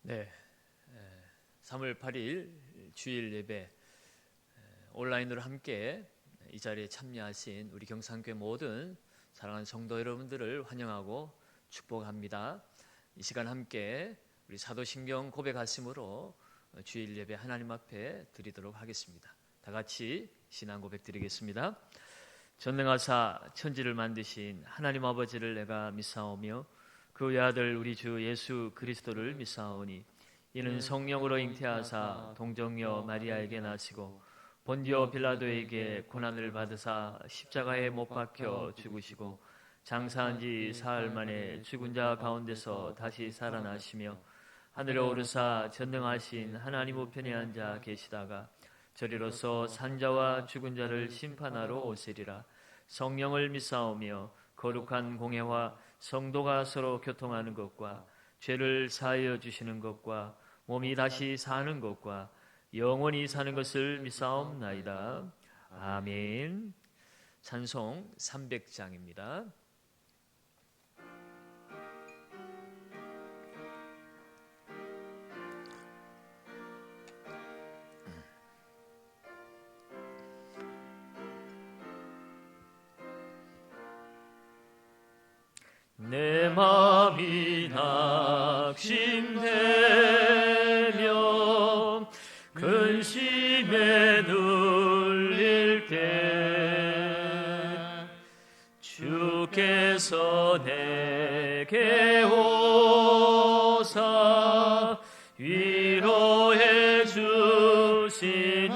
네, 3월 8일 주일 예배 온라인으로 함께 이 자리에 참여하신 우리 경상교회 모든 사랑하는 성도 여러분들을 환영하고 축복합니다. 이 시간 함께 우리 사도신경 고백하심으로 주일 예배 하나님 앞에 드리도록 하겠습니다. 다 같이 신앙 고백 드리겠습니다. 전능하사 천지를 만드신 하나님 아버지를 내가 믿사오며 그 외아들 우리 주 예수 그리스도를 믿사오니 이는 성령으로 잉태하사 동정녀 마리아에게 나시고 본디오 빌라도에게 고난을 받으사 십자가에 못 박혀 죽으시고 장사한 지 사흘 만에 죽은 자 가운데서 다시 살아나시며 하늘에 오르사 전능하신 하나님 우편에 앉아 계시다가 저리로서 산자와 죽은 자를 심판하러 오시리라. 성령을 믿사오며 거룩한 공회와 성도가 서로 교통하는 것과 죄를 사하여 주시는 것과 몸이 다시 사는 것과 영원히 사는 것을 믿사옵나이다. 아멘. 찬송 300장입니다. 내 맘이 낙심되며 근심에 눌릴 때 주께서 내게 오사 위로해 주시네.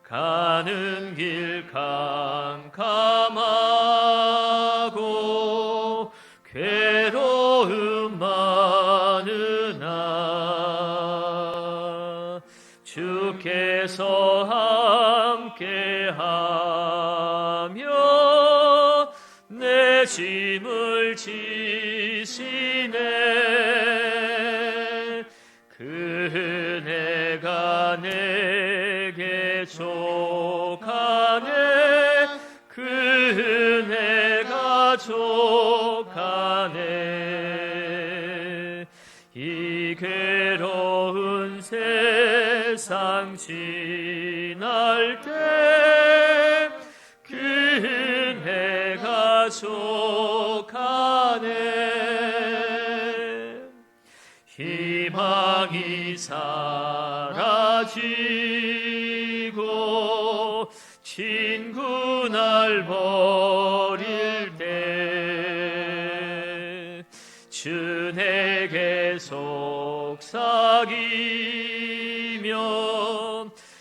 가는 길 캄캄하고 괴로움 많으나 주께서 함께하며 내 짐을 지시네. 그 은혜가 내게 족하네. 그 은혜가 족하네. 이 괴로운 세상 지날 때 그 은혜가 족하네. 희망이 사라지고 친구 날 버릴 때 주 내게 속삭이며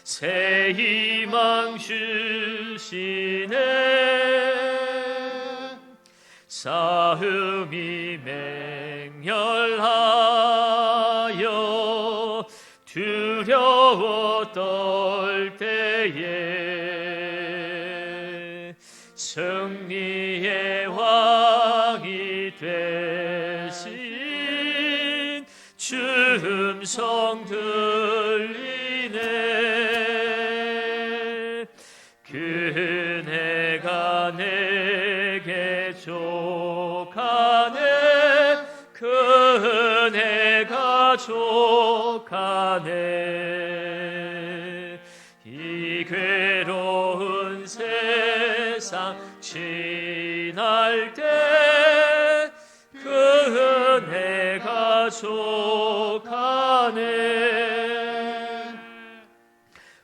새 희망 주시네. 싸움이 맹렬하여 두려워 떨 때에 승리의 왕이 되신 주 음성 들리네. 그 은혜가 내게 족하네. 그 은혜가 족하네. 이 괴로운 세상 지날 때 그 은혜가 족하네.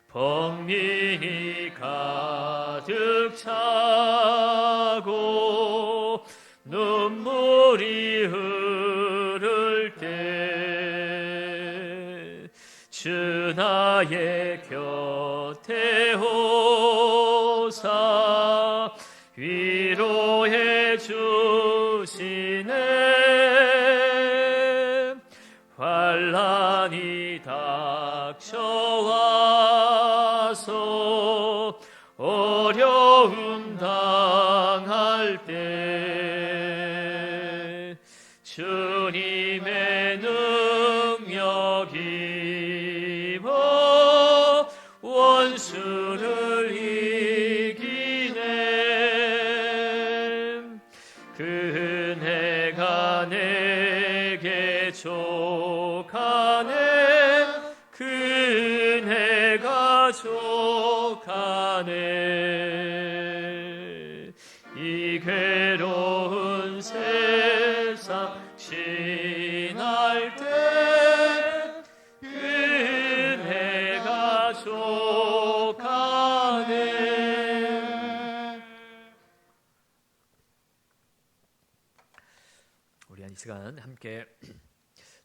범민이 가득 차고 눈물이 흐를 때 주 나의 곁에 오사 위로해 주시네. 환난이 닥쳐와서 어려움 당할 때 주님의 능력 입어 원수를 이기네. 그 은혜가 내게 족하네 그네 가족하네 이 괴로운 세상 지날 때 그네 가족하네. 우리 한 시간 함께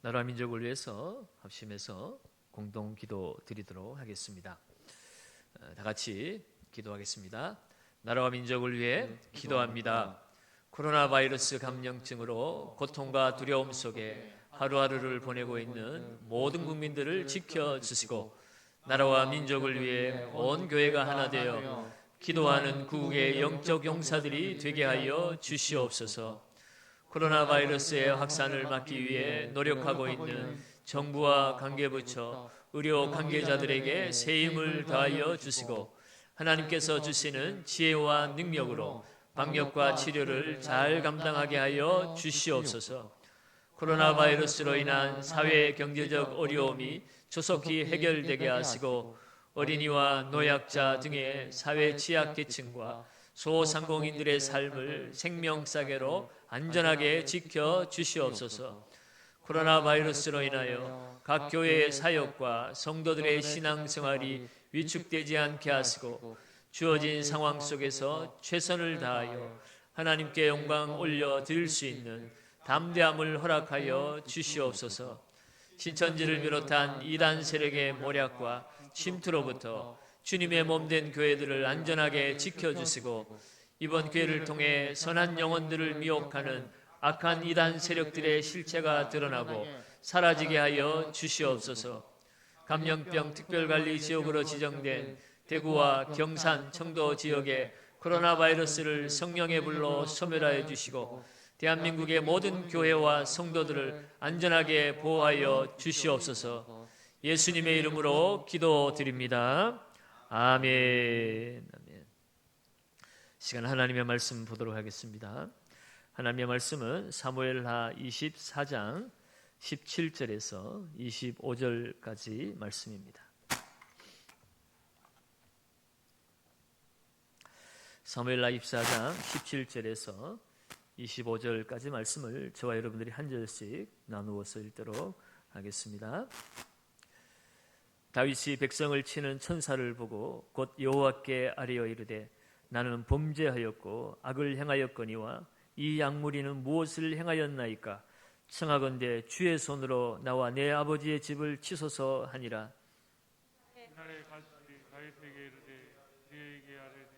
나라 민족을 위해서 합심해서 공동 기도 드리도록 하겠습니다. 다 같이 기도하겠습니다. 나라와 민족을 위해 기도합니다. 코로나 바이러스 감염증으로 고통과 두려움 속에 하루하루를 보내고 있는 모든 국민들을 지켜주시고 나라와 민족을 위해 온 교회가 하나 되어 기도하는 구국의 영적 용사들이 되게 하여 주시옵소서. 코로나 바이러스의 확산을 막기 위해 노력하고 있는 정부와 관계부처, 의료 관계자들에게 새 힘을 더하여 주시고 하나님께서 주시는 지혜와 능력으로 방역과 치료를 잘 감당하게 하여 주시옵소서. 코로나 바이러스로 인한 사회 경제적 어려움이 조속히 해결되게 하시고 어린이와 노약자 등의 사회 취약계층과 소상공인들의 삶을 생명사계로 안전하게 지켜 주시옵소서. 코로나 바이러스로 인하여 각 교회의 사역과 성도들의 신앙생활이 위축되지 않게 하시고 주어진 상황 속에서 최선을 다하여 하나님께 영광 올려 드릴 수 있는 담대함을 허락하여 주시옵소서. 신천지를 비롯한 이단 세력의 모략과 침투로부터 주님의 몸된 교회들을 안전하게 지켜주시고 이번 기회를 통해 선한 영혼들을 미혹하는 악한 이단 세력들의 실체가 드러나고 사라지게 하여 주시옵소서. 감염병 특별관리 지역으로 지정된 대구와 경산, 청도 지역에 코로나 바이러스를 성령의 불로 소멸하여 주시고 대한민국의 모든 교회와 성도들을 안전하게 보호하여 주시옵소서. 예수님의 이름으로 기도드립니다. 아멘. 아멘. 시간 하나님의 말씀 보도록 하겠습니다. 하나님의 말씀은 사무엘하 24장 17절에서 25절까지 말씀입니다. 사무엘하 24장 17절에서 25절까지 말씀을 저와 여러분들이 한 절씩 나누어서 읽도록 하겠습니다. 다윗이 백성을 치는 천사를 보고 곧 여호와께 아뢰어 이르되 나는 범죄하였고 악을 행하였거니와 이 약무리는 무엇을 행하였나이까? 청하건대 주의 손으로 나와 내 아버지의 집을 치소서 하니라. 그날에 가시들이 다윗에게 이르되 그에게 아뢰되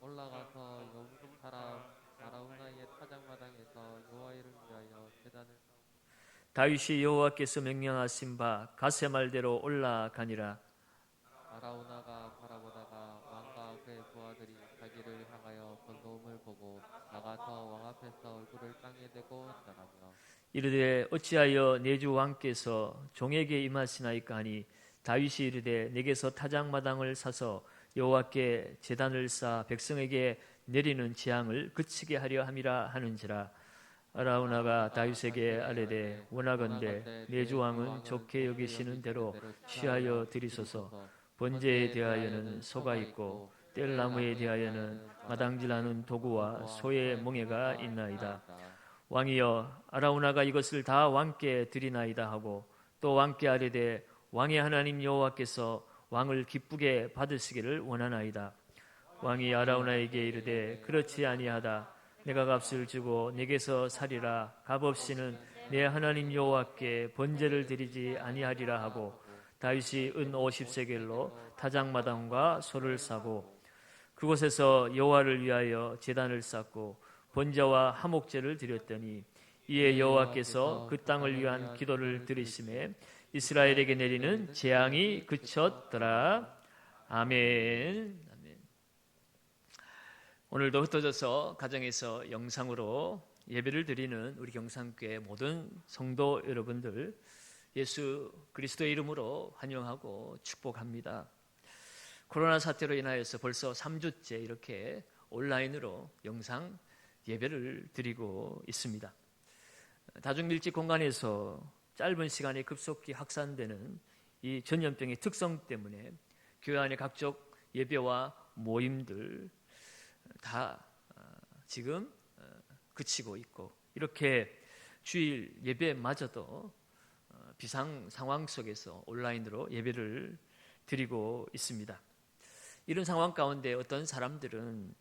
올라가서 여부스 사람 아라우나의 타작마당에서 여호와를 위하여 제단을 다윗이 여호와께서 명령하신 바 가세 말대로 올라가니라. 아라우나가 바라보다가 왕과 그의 부하들이 자기를 향하여 번도움을 보고 나가서 왕 앞에서 얼굴을 땅에 대고 나가며 이르되 어찌하여 내 주 왕께서 종에게 임하시나이까 하니 다윗이 이르되 내게서 타작마당을 사서 여호와께 제단을 쌓아 백성에게 내리는 재앙을 그치게 하려 함이라 하는지라. 아라우나가 다윗에게 아뢰되 원하건대 내 주 왕은 좋게 여기시는 대로 취하여 드리소서. 번제에 대하여는 소가 있고 뗄나무에 대하여는 마당질하는 도구와 소의 멍에가 있나이다. 왕이여 아라우나가 이것을 다 왕께 드리나이다 하고 또 왕께 아뢰되 왕의 하나님 여호와께서 왕을 기쁘게 받으시기를 원하나이다. 왕이 아라우나에게 이르되 그렇지 아니하다. 내가 값을 주고 내게서 사리라. 값없이는 내 하나님 여호와께 번제를 드리지 아니하리라 하고 다윗이 은 50세겔로 타작마당과 소를 사고 그곳에서 여호와를 위하여 제단을 쌓고 번제와 화목제를 드렸더니 이에 여호와께서 그 땅을 위한 기도를 들으심에 이스라엘에게 내리는 재앙이 그쳤더라. 아멘. 아멘. 오늘도 흩어져서 가정에서 영상으로 예배를 드리는 우리 경상교회 모든 성도 여러분들 예수 그리스도의 이름으로 환영하고 축복합니다. 코로나 사태로 인하여서 벌써 3주째 이렇게 온라인으로 영상 예배를 드리고 있습니다. 다중밀집 공간에서 짧은 시간에 급속히 확산되는 이 전염병의 특성 때문에 교회 안의 각종 예배와 모임들 다 지금 그치고 있고, 이렇게 주일 예배마저도 비상 상황 속에서 온라인으로 예배를 드리고 있습니다. 이런 상황 가운데 어떤 사람들은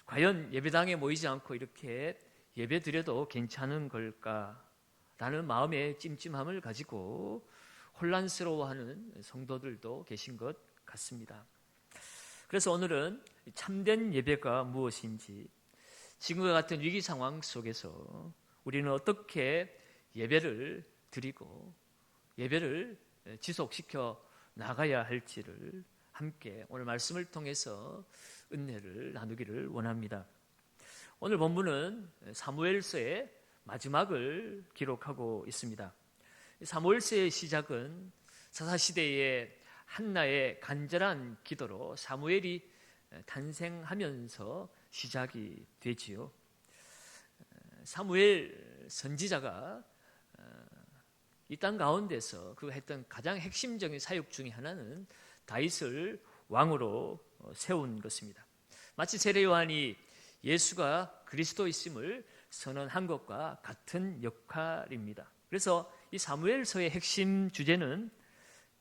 과연 예배당에 모이지 않고 이렇게 예배 드려도 괜찮은 걸까라는 마음의 찜찜함을 가지고 혼란스러워하는 성도들도 계신 것 같습니다. 그래서 오늘은 참된 예배가 무엇인지, 지금과 같은 위기 상황 속에서 우리는 어떻게 예배를 드리고 예배를 지속시켜 나가야 할지를 함께 오늘 말씀을 통해서 은혜를 나누기를 원합니다. 오늘 본문은 사무엘서의 마지막을 기록하고 있습니다. 사무엘서의 시작은 사사시대의 한나의 간절한 기도로 사무엘이 탄생하면서 시작이 되지요. 사무엘 선지자가 이 땅 가운데서 그 했던 가장 핵심적인 사역 중에 하나는 다윗을 왕으로 세운 것입니다. 마치 세례 요한이 예수가 그리스도이심을 선언한 것과 같은 역할입니다. 그래서 이 사무엘서의 핵심 주제는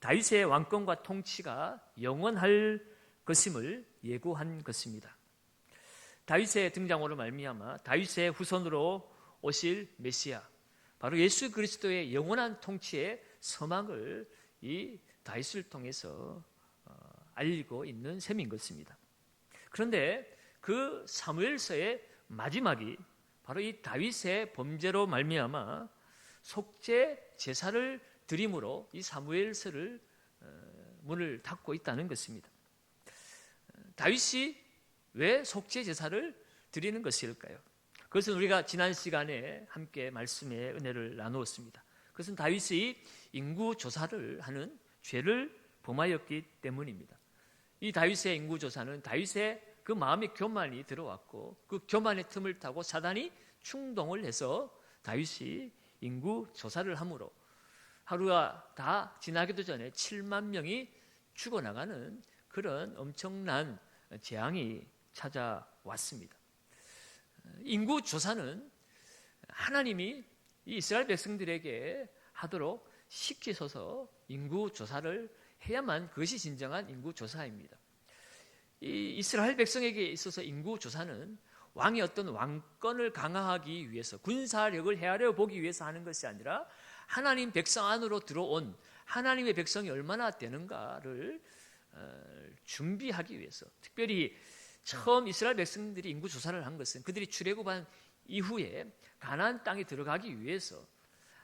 다윗의 왕권과 통치가 영원할 것임을 예고한 것입니다. 다윗의 등장으로 말미암아 다윗의 후손으로 오실 메시아, 바로 예수 그리스도의 영원한 통치의 서막을 이 다윗을 통해서 알리고 있는 셈인 것입니다. 그런데 그 사무엘서의 마지막이 바로 이 다윗의 범죄로 말미암아 속죄 제사를 드림으로 이 사무엘서를 문을 닫고 있다는 것입니다. 다윗이 왜 속죄 제사를 드리는 것일까요? 그것은 우리가 지난 시간에 함께 말씀의 은혜를 나누었습니다. 그것은 다윗이 인구 조사를 하는 죄를 범하였기 때문입니다. 이 다윗의 인구 조사는 다윗의 그 마음의 교만이 들어왔고, 그 교만의 틈을 타고 사단이 충동을 해서 다윗이 인구 조사를 함으로 하루가 다 지나기도 전에 7만 명이 죽어나가는 그런 엄청난 재앙이 찾아왔습니다. 인구 조사는 하나님이 이스라엘 백성들에게 하도록 시키셔서 인구 조사를 해야만 그것이 진정한 인구 조사입니다. 이 이스라엘 백성에게 있어서 인구 조사는 왕이 어떤 왕권을 강화하기 위해서, 군사력을 헤아려 보기 위해서 하는 것이 아니라 하나님 백성 안으로 들어온 하나님의 백성이 얼마나 되는가를 준비하기 위해서, 특별히 처음 이스라엘 백성들이 인구 조사를 한 것은 그들이 출애굽한 이후에 가나안 땅에 들어가기 위해서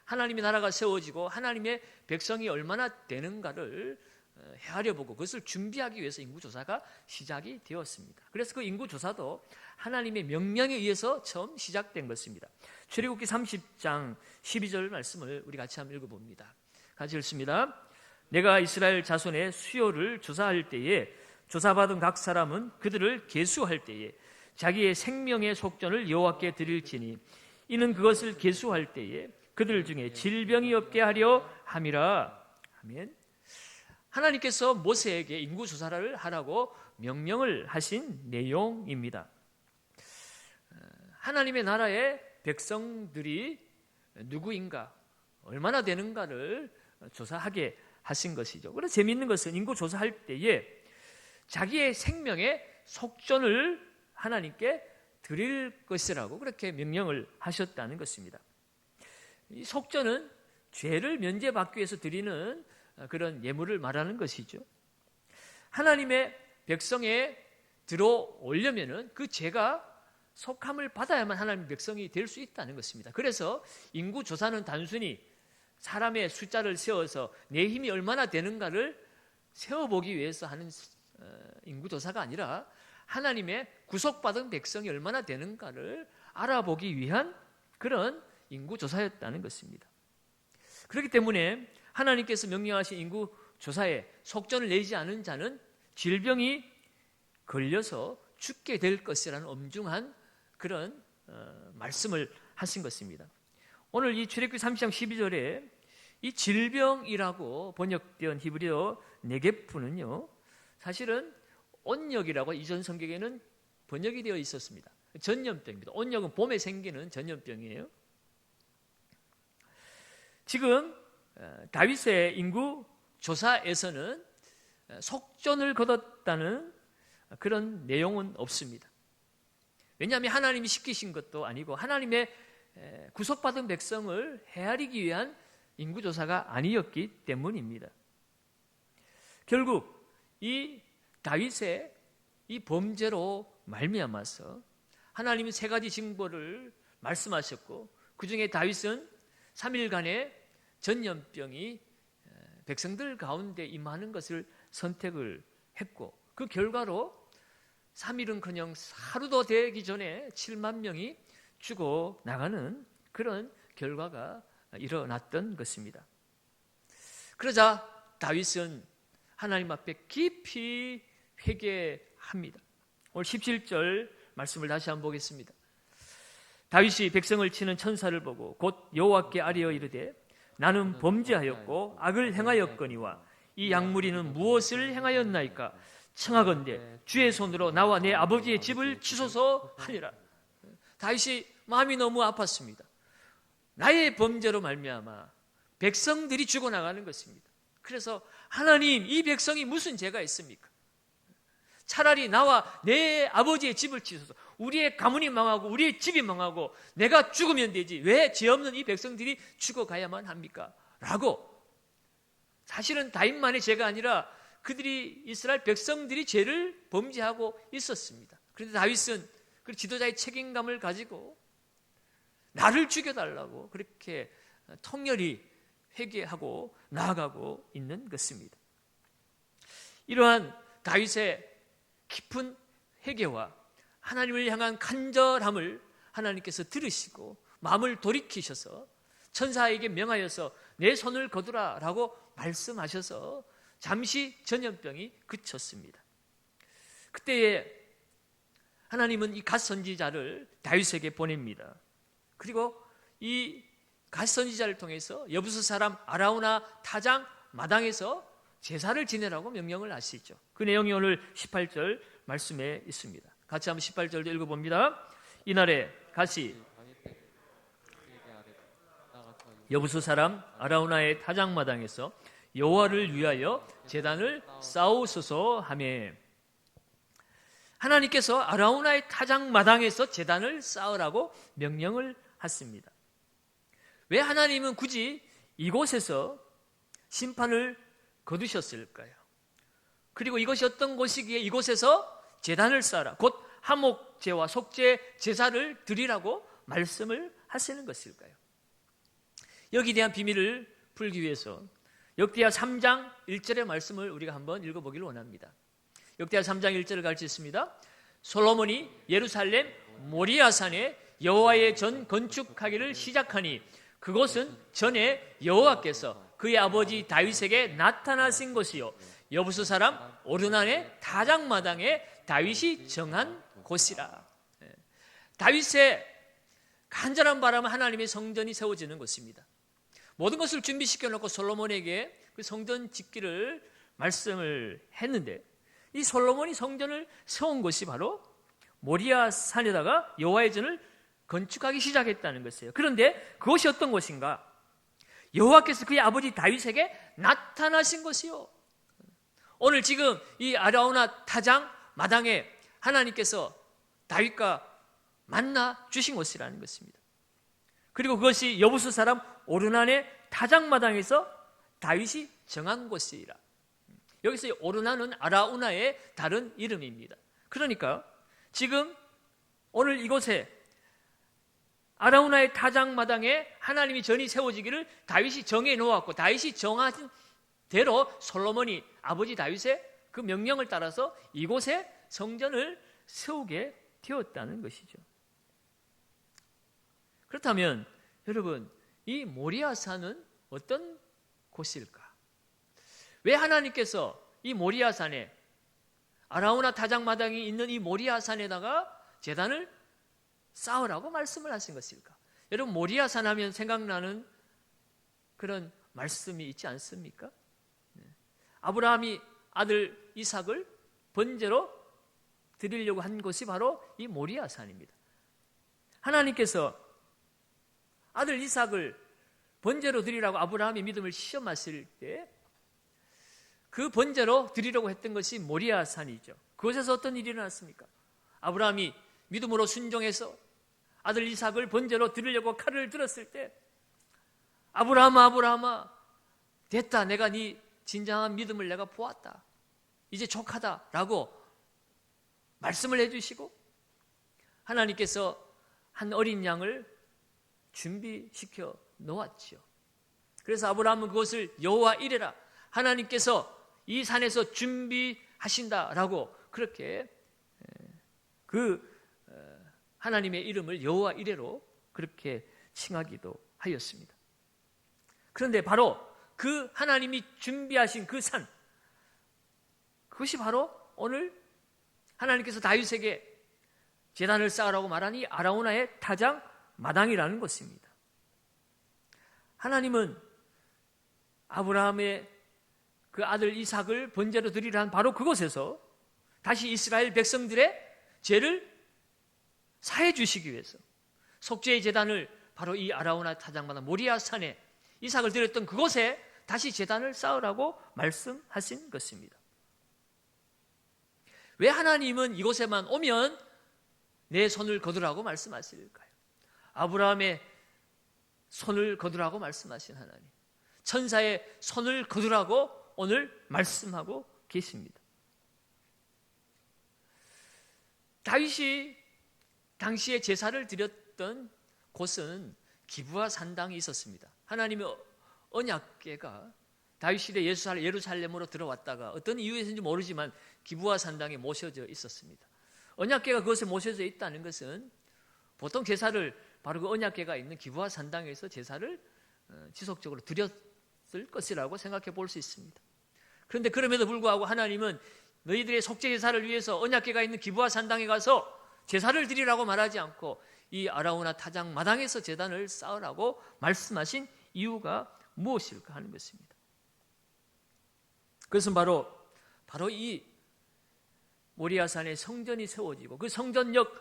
하나님의 나라가 세워지고 하나님의 백성이 얼마나 되는가를 헤아려보고 그것을 준비하기 위해서 인구조사가 시작이 되었습니다. 그래서 그 인구조사도 하나님의 명령에 의해서 처음 시작된 것입니다. 출애굽기 30장 12절 말씀을 우리 같이 한번 읽어봅니다. 같이 읽습니다. 내가 이스라엘 자손의 수요를 조사할 때에 조사받은 각 사람은 그들을 계수할 때에 자기의 생명의 속전을 여호와께 드릴지니 이는 그것을 계수할 때에 그들 중에 질병이 없게 하려 함이라. 아멘. 하나님께서 모세에게 인구조사를 하라고 명령을 하신 내용입니다. 하나님의 나라의 백성들이 누구인가, 얼마나 되는가를 조사하게 하신 것이죠. 그래서 재미있는 것은 인구조사할 때에 자기의 생명의 속전을 하나님께 드릴 것이라고 그렇게 명령을 하셨다는 것입니다. 이 속전은 죄를 면제받기 위해서 드리는 그런 예물을 말하는 것이죠. 하나님의 백성에 들어오려면은 그 죄가 속함을 받아야만 하나님의 백성이 될 수 있다는 것입니다. 그래서 인구조사는 단순히 사람의 숫자를 세워서 내 힘이 얼마나 되는가를 세워보기 위해서 하는 인구조사가 아니라 하나님의 구속받은 백성이 얼마나 되는가를 알아보기 위한 그런 인구조사였다는 것입니다. 그렇기 때문에 하나님께서 명령하신 인구조사에 속전을 내지 않은 자는 질병이 걸려서 죽게 될 것이라는 엄중한 그런 말씀을 하신 것입니다. 오늘 이 출애굽기 30장 12절에 이 질병이라고 번역된 히브리어 네게프는요, 사실은 온역이라고 이전 성경에는 번역이 되어 있었습니다. 전염병입니다. 온역은 봄에 생기는 전염병이에요. 지금 다윗의 인구 조사에서는 속전을 거뒀다는 그런 내용은 없습니다. 왜냐하면 하나님이 시키신 것도 아니고 하나님의 구속받은 백성을 헤아리기 위한 인구조사가 아니었기 때문입니다. 결국 이 다윗의 이 범죄로 말미암아서 하나님이 세 가지 징벌을 말씀하셨고, 그 중에 다윗은 3일간의 전염병이 백성들 가운데 임하는 것을 선택을 했고, 그 결과로 3일은커녕 하루도 되기 전에 7만 명이 죽어나가는 그런 결과가 일어났던 것입니다. 그러자 다윗은 하나님 앞에 깊이 회개합니다. 오늘 17절 말씀을 다시 한번 보겠습니다. 다윗이 백성을 치는 천사를 보고 곧 여호와께 아뢰어 이르되 나는 범죄하였고 악을 행하였거니와 이 약무리는 무엇을 행하였나이까? 청하건대 주의 손으로 나와 내 아버지의 집을 치소서 하니라. 다윗이 마음이 너무 아팠습니다. 나의 범죄로 말미암아 백성들이 죽어나가는 것입니다. 그래서 하나님, 이 백성이 무슨 죄가 있습니까? 차라리 나와 내 아버지의 집을 치소서. 우리의 가문이 망하고 우리의 집이 망하고 내가 죽으면 되지 왜 죄 없는 이 백성들이 죽어가야만 합니까? 라고, 사실은 다윗만의 죄가 아니라 그들이, 이스라엘 백성들이 죄를 범죄하고 있었습니다. 그런데 다윗은 그 지도자의 책임감을 가지고 나를 죽여달라고 그렇게 통렬히 회개하고 나아가고 있는 것입니다. 이러한 다윗의 깊은 회개와 하나님을 향한 간절함을 하나님께서 들으시고 마음을 돌이키셔서 천사에게 명하여서 내 손을 거두라 라고 말씀하셔서 잠시 전염병이 그쳤습니다. 그때에 하나님은 이 갓 선지자를 다윗에게 보냅니다. 그리고 이 갓 선지자를 통해서 여부수 사람 아라우나 타장 마당에서 제사를 지내라고 명령을 하시죠. 그 내용이 오늘 18절 말씀에 있습니다. 같이 한번 18절도 읽어봅니다. 이날에 갓이 여부수 사람 아라우나의 타장 마당에서 여호와를 위하여 제단을 쌓으소서 하며, 하나님께서 아라우나의 타작 마당에서 제단을 쌓으라고 명령을 하십니다. 왜 하나님은 굳이 이곳에서 심판을 거두셨을까요? 그리고 이것이 어떤 곳이기에 이곳에서 제단을 쌓으라, 곧 화목제와 속죄 제사를 드리라고 말씀을 하시는 것일까요? 여기에 대한 비밀을 풀기 위해서 역대하 3장 1절의 말씀을 우리가 한번 읽어보기를 원합니다. 역대하 3장 1절을 같이 읽습니다. 솔로몬이 예루살렘 모리아산에 여호와의 전 건축하기를 시작하니 그곳은 전에 여호와께서 그의 아버지 다윗에게 나타나신 곳이요 여부수 사람 오르난의 타작마당에 다윗이 정한 곳이라. 다윗의 간절한 바람은 하나님의 성전이 세워지는 것입니다. 모든 것을 준비시켜 놓고 솔로몬에게 그 성전 짓기를 말씀을 했는데, 이 솔로몬이 성전을 세운 것이 바로 모리아 산에다가 여호와의 전을 건축하기 시작했다는 것이에요. 그런데 그것이 어떤 곳인가? 여호와께서 그의 아버지 다윗에게 나타나신 것이요. 오늘 지금 이 아라우나 타장 마당에 하나님께서 다윗과 만나 주신 것이라는 것입니다. 그리고 그것이 여부수 사람 오르난의 타작마당에서 다윗이 정한 곳이라. 여기서 오르난은 아라우나의 다른 이름입니다. 그러니까 지금 오늘 이곳에 아라우나의 타작마당에 하나님이 전이 세워지기를 다윗이 정해 놓았고, 다윗이 정한 대로 솔로몬이 아버지 다윗의 그 명령을 따라서 이곳에 성전을 세우게 되었다는 것이죠. 그렇다면 여러분, 이 모리아산은 어떤 곳일까? 왜 하나님께서 이 모리아산에, 아라우나 타작마당이 있는 이 모리아산에다가 제단을 쌓으라고 말씀을 하신 것일까? 여러분, 모리아산 하면 생각나는 그런 말씀이 있지 않습니까? 아브라함이 아들 이삭을 번제로 드리려고 한 곳이 바로 이 모리아 산입니다. 하나님께서 아들 이삭을 번제로 드리라고 아브라함의 믿음을 시험하실 때 그 번제로 드리려고 했던 것이 모리아 산이죠. 그곳에서 어떤 일이 일어났습니까? 아브라함이 믿음으로 순종해서 아들 이삭을 번제로 드리려고 칼을 들었을 때 아브라함아 됐다, 내가 네 진정한 믿음을 내가 보았다, 이제 족하다라고 말씀을 해주시고 하나님께서 한 어린 양을 준비시켜 놓았지요. 그래서 아브라함은 그것을 여호와 이레라, 하나님께서 이 산에서 준비하신다라고 그렇게 하나님의 이름을 여호와 이레로 그렇게 칭하기도 하였습니다. 그런데 바로 그 하나님이 준비하신 그 산, 그것이 바로 오늘 하나님께서 다윗에게 제단을 쌓으라고 말한 이 아라우나의 타작 마당이라는 것입니다. 하나님은 아브라함의 그 아들 이삭을 번제로 드리려 한 바로 그곳에서 다시 이스라엘 백성들의 죄를 사해 주시기 위해서 속죄의 제단을 바로 이 아라우나 타작마당 모리아 산에 이삭을 드렸던 그곳에 다시 제단을 쌓으라고 말씀하신 것입니다. 왜 하나님은 이곳에만 오면 내 손을 거두라고 말씀하실까요? 아브라함의 손을 거두라고 말씀하신 하나님, 천사의 손을 거두라고 오늘 말씀하고 계십니다. 다윗이 당시에 제사를 드렸던 곳은 기브아 산당이 있었습니다. 하나님의 언약궤가 다윗 시대 예루살렘으로 들어왔다가 어떤 이유에서인지 모르지만 기브아 산당에 모셔져 있었습니다. 언약궤가 그것에 모셔져 있다는 것은 보통 제사를 바로 그 언약궤가 있는 기브아 산당에서 제사를 지속적으로 드렸을 것이라고 생각해 볼 수 있습니다. 그런데 그럼에도 불구하고 하나님은 너희들의 속죄 제사를 위해서 언약궤가 있는 기브아 산당에 가서 제사를 드리라고 말하지 않고 이 아라우나 타작 마당에서 제단을 쌓으라고 말씀하신 이유가 무엇일까 하는 것입니다. 그것은 바로 이 모리아산에 성전이 세워지고 그 성전역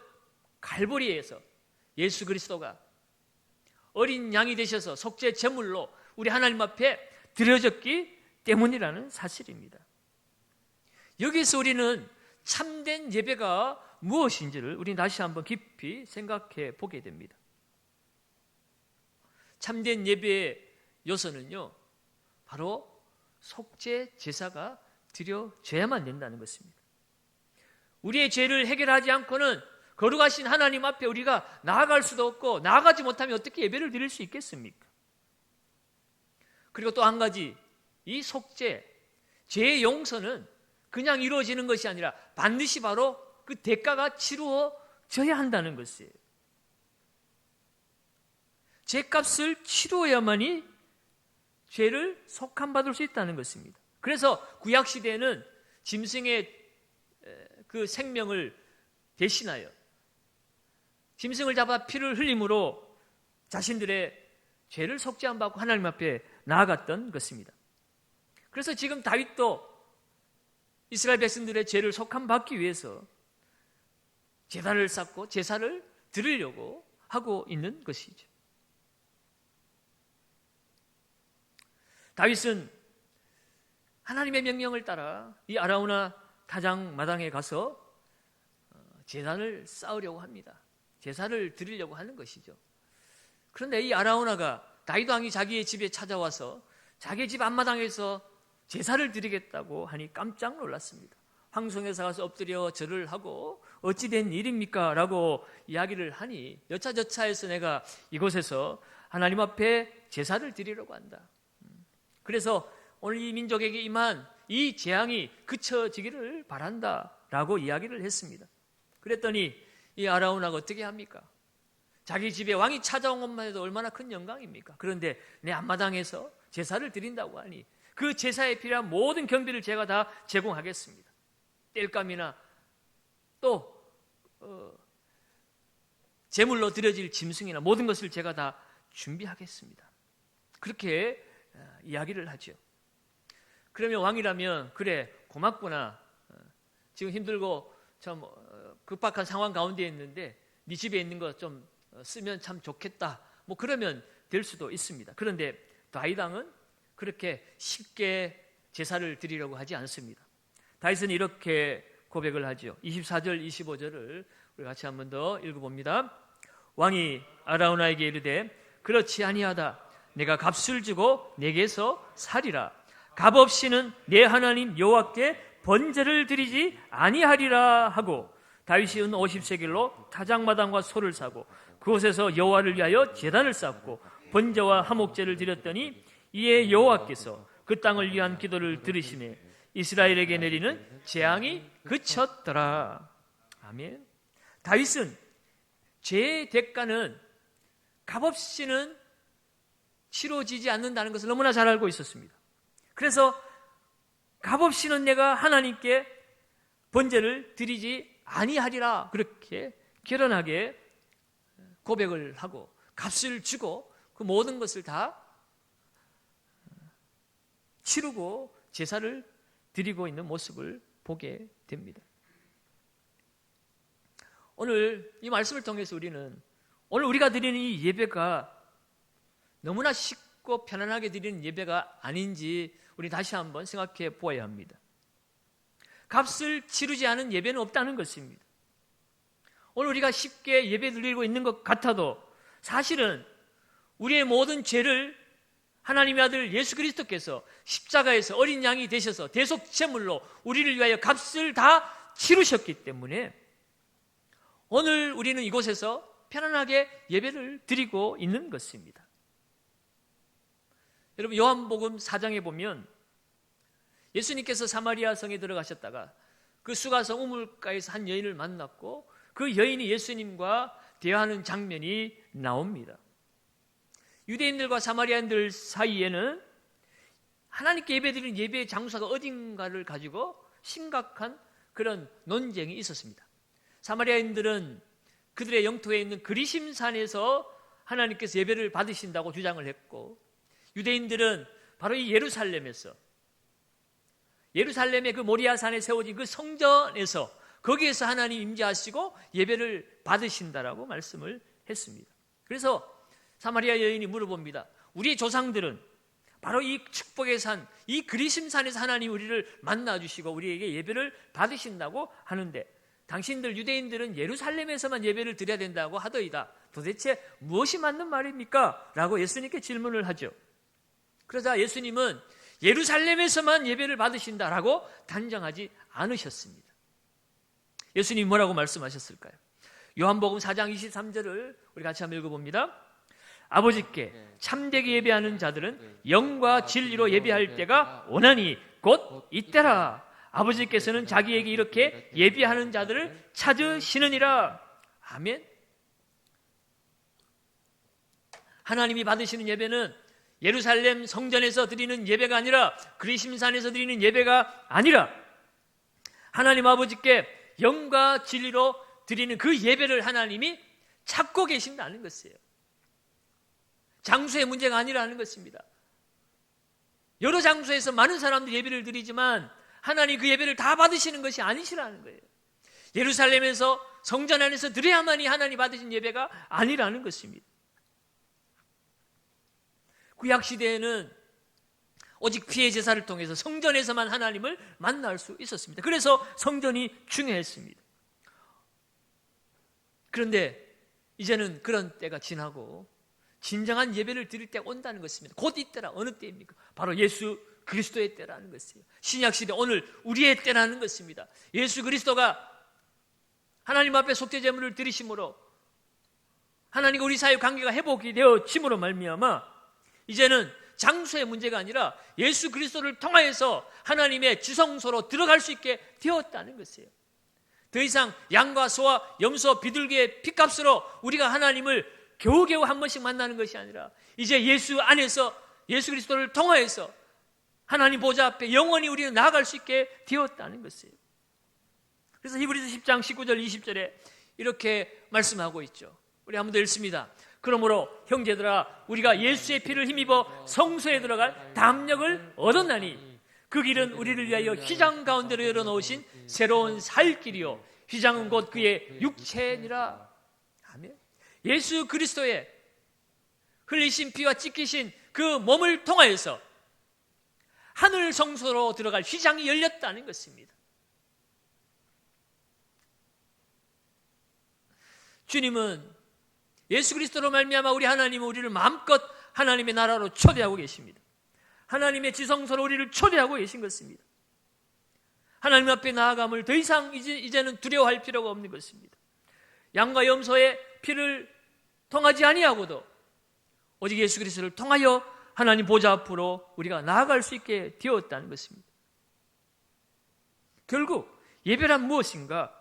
갈보리에서 예수 그리스도가 어린 양이 되셔서 속죄 제물로 우리 하나님 앞에 드려졌기 때문이라는 사실입니다. 여기서 우리는 참된 예배가 무엇인지를 우리 다시 한번 깊이 생각해 보게 됩니다. 참된 예배의 요소는요, 바로 속죄 제사가 드려져야만 된다는 것입니다. 우리의 죄를 해결하지 않고는 거룩하신 하나님 앞에 우리가 나아갈 수도 없고, 나아가지 못하면 어떻게 예배를 드릴 수 있겠습니까? 그리고 또 한 가지, 이 속죄, 죄의 용서는 그냥 이루어지는 것이 아니라 반드시 바로 그 대가가 치루어져야 한다는 것이에요. 죄값을 치루어야만이 죄를 속함받을 수 있다는 것입니다. 그래서 구약시대에는 짐승의 그 생명을 대신하여 짐승을 잡아 피를 흘림으로 자신들의 죄를 속죄함 받고 하나님 앞에 나아갔던 것입니다. 그래서 지금 다윗도 이스라엘 백성들의 죄를 속함 받기 위해서 제단을 쌓고 제사를 드리려고 하고 있는 것이죠. 다윗은 하나님의 명령을 따라 이 아라우나 타작 마당에 가서 제단을 쌓으려고 합니다. 제사를 드리려고 하는 것이죠. 그런데 이 아라우나가 다윗 왕이 자기의 집에 찾아와서 자기 집 앞마당에서 제사를 드리겠다고 하니 깜짝 놀랐습니다. 황송에서 가서 엎드려 절을 하고 어찌 된 일입니까? 라고 이야기를 하니 여차저차해서 내가 이곳에서 하나님 앞에 제사를 드리려고 한다. 그래서 오늘 이 민족에게 임한 이 재앙이 그쳐지기를 바란다 라고 이야기를 했습니다. 그랬더니 이 아라우나가 어떻게 합니까? 자기 집에 왕이 찾아온 것만 해도 얼마나 큰 영광입니까? 그런데 내 앞마당에서 제사를 드린다고 하니 그 제사에 필요한 모든 경비를 제가 다 제공하겠습니다. 땔감이나 또 제물로 드려질 짐승이나 모든 것을 제가 다 준비하겠습니다. 그렇게 이야기를 하죠. 그러면 왕이라면 그래 고맙구나. 지금 힘들고 참 급박한 상황 가운데 있는데 네 집에 있는 거 좀 쓰면 참 좋겠다. 뭐 그러면 될 수도 있습니다. 그런데 다윗 왕은 그렇게 쉽게 제사를 드리려고 하지 않습니다. 다윗은 이렇게 고백을 하죠. 24절 25절을 우리 같이 한 번 더 읽어봅니다. 왕이 아라우나에게 이르되 그렇지 아니하다. 내가 값을 주고 내게서 살이라. 값 없이는 내 하나님 여호와께 번제를 드리지 아니하리라 하고 다윗이 은 50세겔로 타작마당과 소를 사고 그곳에서 여호와를 위하여 제단을 쌓고 번제와 화목제를 드렸더니 이에 여호와께서 그 땅을 위한 기도를 들으시매 이스라엘에게 내리는 재앙이 그쳤더라. 아멘. 다윗은 죄의 대가는 값없이는 치러지지 않는다는 것을 너무나 잘 알고 있었습니다. 그래서 값없이는 내가 하나님께 번제를 드리지 아니하리라 그렇게 결연하게 고백을 하고 값을 주고 그 모든 것을 다 치르고 제사를 드리고 있는 모습을 보게 됩니다. 오늘 이 말씀을 통해서 우리는 오늘 우리가 드리는 이 예배가 너무나 쉽고 편안하게 드리는 예배가 아닌지 우리 다시 한번 생각해 보아야 합니다. 값을 치르지 않은 예배는 없다는 것입니다. 오늘 우리가 쉽게 예배 드리고 있는 것 같아도 사실은 우리의 모든 죄를 하나님의 아들 예수 그리스도께서 십자가에서 어린 양이 되셔서 대속 제물로 우리를 위하여 값을 다 치르셨기 때문에 오늘 우리는 이곳에서 편안하게 예배를 드리고 있는 것입니다. 여러분 요한복음 4장에 보면 예수님께서 사마리아 성에 들어가셨다가 그 수가성 우물가에서 한 여인을 만났고 그 여인이 예수님과 대화하는 장면이 나옵니다. 유대인들과 사마리아인들 사이에는 하나님께 예배드리는 예배의 장소가 어딘가를 가지고 심각한 그런 논쟁이 있었습니다. 사마리아인들은 그들의 영토에 있는 그리심산에서 하나님께서 예배를 받으신다고 주장을 했고 유대인들은 바로 이 예루살렘의 그 모리아산에 세워진 그 성전에서 거기에서 하나님 임재하시고 예배를 받으신다라고 말씀을 했습니다. 그래서 사마리아 여인이 물어봅니다. 우리의 조상들은 바로 이 축복의 산, 이 그리심산에서 하나님 우리를 만나주시고 우리에게 예배를 받으신다고 하는데 당신들 유대인들은 예루살렘에서만 예배를 드려야 된다고 하더이다. 도대체 무엇이 맞는 말입니까? 라고 예수님께 질문을 하죠. 그러자 예수님은 예루살렘에서만 예배를 받으신다라고 단정하지 않으셨습니다. 예수님이 뭐라고 말씀하셨을까요? 요한복음 4장 23절을 우리 같이 한번 읽어봅니다. 아버지께 참되게 예배하는 자들은 영과 진리로 예배할 때가 오나니 곧 이때라. 아버지께서는 자기에게 이렇게 예배하는 자들을 찾으시느니라. 아멘. 하나님이 받으시는 예배는 예루살렘 성전에서 드리는 예배가 아니라 그리심산에서 드리는 예배가 아니라 하나님 아버지께 영과 진리로 드리는 그 예배를 하나님이 찾고 계신다는 것이에요. 장소의 문제가 아니라는 것입니다. 여러 장소에서 많은 사람들이 예배를 드리지만 하나님 그 예배를 다 받으시는 것이 아니시라는 거예요. 예루살렘에서 성전 안에서 드려야만이 하나님 받으신 예배가 아니라는 것입니다. 구약시대에는 오직 피의 제사를 통해서 성전에서만 하나님을 만날 수 있었습니다. 그래서 성전이 중요했습니다. 그런데 이제는 그런 때가 지나고 진정한 예배를 드릴 때가 온다는 것입니다. 곧 이때라. 어느 때입니까? 바로 예수 그리스도의 때라는 것이에요. 신약시대 오늘 우리의 때라는 것입니다. 예수 그리스도가 하나님 앞에 속죄제물을 드리심으로 하나님과 우리 사이의 관계가 회복이 되어짐으로 말미암아 이제는 장소의 문제가 아니라 예수 그리스도를 통하여서 하나님의 지성소로 들어갈 수 있게 되었다는 것이에요. 더 이상 양과 소와 염소 비둘기의 피값으로 우리가 하나님을 겨우겨우 한 번씩 만나는 것이 아니라 이제 예수 안에서 예수 그리스도를 통하여서 하나님 보좌 앞에 영원히 우리는 나아갈 수 있게 되었다는 것이에요. 그래서 히브리서 10장 19절 20절에 이렇게 말씀하고 있죠. 우리 한번 더 읽습니다. 그러므로 형제들아 우리가 예수의 피를 힘입어 성소에 들어갈 담력을 얻었나니 그 길은 우리를 위하여 휘장 가운데로 열어놓으신 새로운 살 길이요 휘장은 곧 그의 육체니라. 아멘. 예수 그리스도의 흘리신 피와 찢기신 그 몸을 통하여서 하늘 성소로 들어갈 휘장이 열렸다는 것입니다. 주님은 예수 그리스도로 말미암아 우리 하나님은 우리를 마음껏 하나님의 나라로 초대하고 계십니다. 하나님의 지성소로 우리를 초대하고 계신 것입니다. 하나님 앞에 나아감을 더 이상 이제는 두려워할 필요가 없는 것입니다. 양과 염소의 피를 통하지 아니하고도 오직 예수 그리스도를 통하여 하나님 보좌 앞으로 우리가 나아갈 수 있게 되었다는 것입니다. 결국 예배란 무엇인가?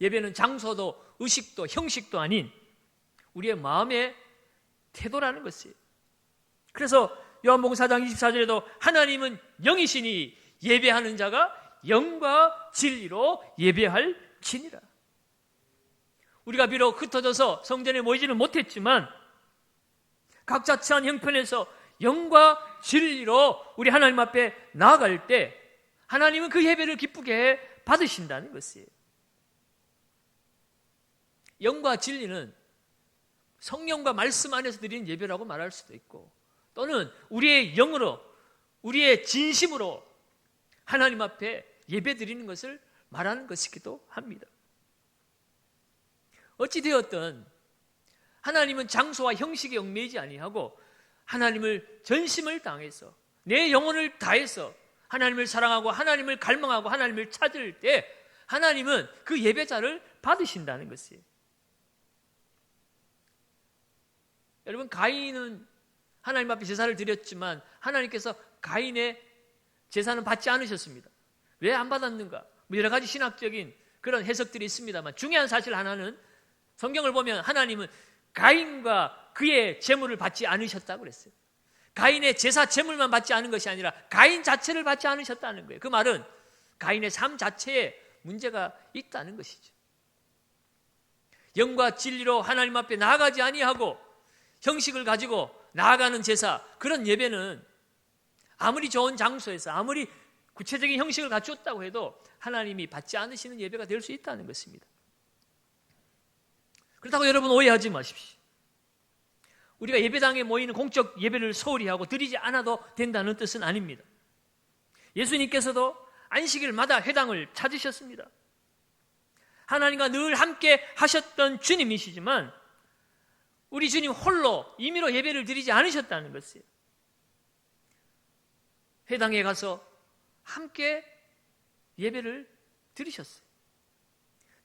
예배는 장소도 의식도 형식도 아닌 우리의 마음의 태도라는 것이에요. 그래서 요한복음 4장 24절에도 하나님은 영이시니 예배하는 자가 영과 진리로 예배할지니라. 우리가 비록 흩어져서 성전에 모이지는 못했지만 각자 처한 형편에서 영과 진리로 우리 하나님 앞에 나아갈 때 하나님은 그 예배를 기쁘게 받으신다는 것이에요. 영과 진리는 성령과 말씀 안에서 드리는 예배라고 말할 수도 있고 또는 우리의 영으로 우리의 진심으로 하나님 앞에 예배 드리는 것을 말하는 것이기도 합니다. 어찌되었든 하나님은 장소와 형식에 얽매이지 아니하고 하나님을 전심을 다해서 내 영혼을 다해서 하나님을 사랑하고 하나님을 갈망하고 하나님을 찾을 때 하나님은 그 예배자를 받으신다는 것이에요. 여러분, 가인은 하나님 앞에 제사를 드렸지만 하나님께서 가인의 제사는 받지 않으셨습니다. 왜 안 받았는가? 여러 가지 신학적인 그런 해석들이 있습니다만 중요한 사실 하나는 성경을 보면 하나님은 가인과 그의 제물을 받지 않으셨다고 그랬어요. 가인의 제사 제물만 받지 않은 것이 아니라 가인 자체를 받지 않으셨다는 거예요. 그 말은 가인의 삶 자체에 문제가 있다는 것이죠. 영과 진리로 하나님 앞에 나아가지 아니하고 형식을 가지고 나아가는 제사, 그런 예배는 아무리 좋은 장소에서 아무리 구체적인 형식을 갖추었다고 해도 하나님이 받지 않으시는 예배가 될 수 있다는 것입니다. 그렇다고 여러분 오해하지 마십시오. 우리가 예배당에 모이는 공적 예배를 소홀히 하고 드리지 않아도 된다는 뜻은 아닙니다. 예수님께서도 안식일마다 회당을 찾으셨습니다. 하나님과 늘 함께 하셨던 주님이시지만 우리 주님 홀로 임의로 예배를 드리지 않으셨다는 것이에요. 회당에 가서 함께 예배를 드리셨어요.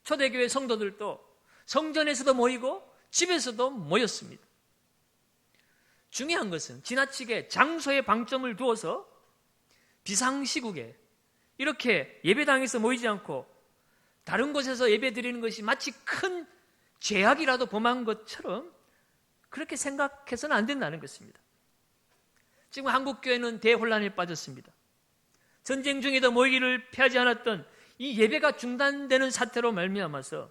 초대교회 성도들도 성전에서도 모이고 집에서도 모였습니다. 중요한 것은 지나치게 장소에 방점을 두어서 비상시국에 이렇게 예배당에서 모이지 않고 다른 곳에서 예배 드리는 것이 마치 큰 죄악이라도 범한 것처럼 그렇게 생각해서는 안 된다는 것입니다. 지금 한국교회는 대혼란에 빠졌습니다. 전쟁 중에도 모이기를 피하지 않았던 이 예배가 중단되는 사태로 말미암아서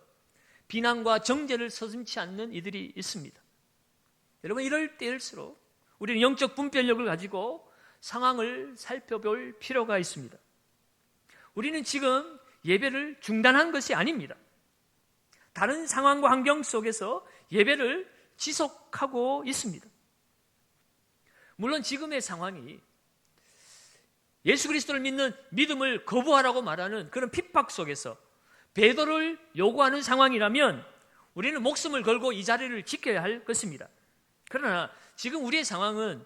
비난과 정죄를 서슴지 않는 이들이 있습니다. 여러분, 이럴 때일수록 우리는 영적 분별력을 가지고 상황을 살펴볼 필요가 있습니다. 우리는 지금 예배를 중단한 것이 아닙니다. 다른 상황과 환경 속에서 예배를 지속하고 있습니다. 물론 지금의 상황이 예수 그리스도를 믿는 믿음을 거부하라고 말하는 그런 핍박 속에서 배도를 요구하는 상황이라면 우리는 목숨을 걸고 이 자리를 지켜야 할 것입니다. 그러나 지금 우리의 상황은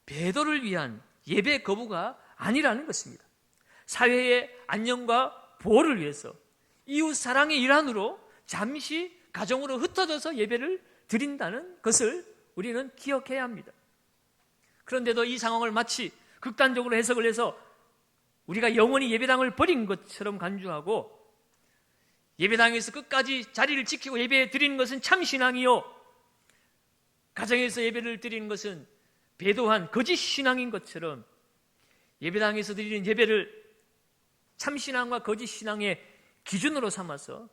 배도를 위한 예배 거부가 아니라는 것입니다. 사회의 안녕과 보호를 위해서 이웃 사랑의 일환으로 잠시 가정으로 흩어져서 예배를 드린다는 것을 우리는 기억해야 합니다. 그런데도 이 상황을 마치 극단적으로 해석을 해서 우리가 영원히 예배당을 버린 것처럼 간주하고 예배당에서 끝까지 자리를 지키고 예배 드리는 것은 참신앙이요, 가정에서 예배를 드리는 것은 배도한 거짓 신앙인 것처럼 예배당에서 드리는 예배를 참신앙과 거짓 신앙의 기준으로 삼아서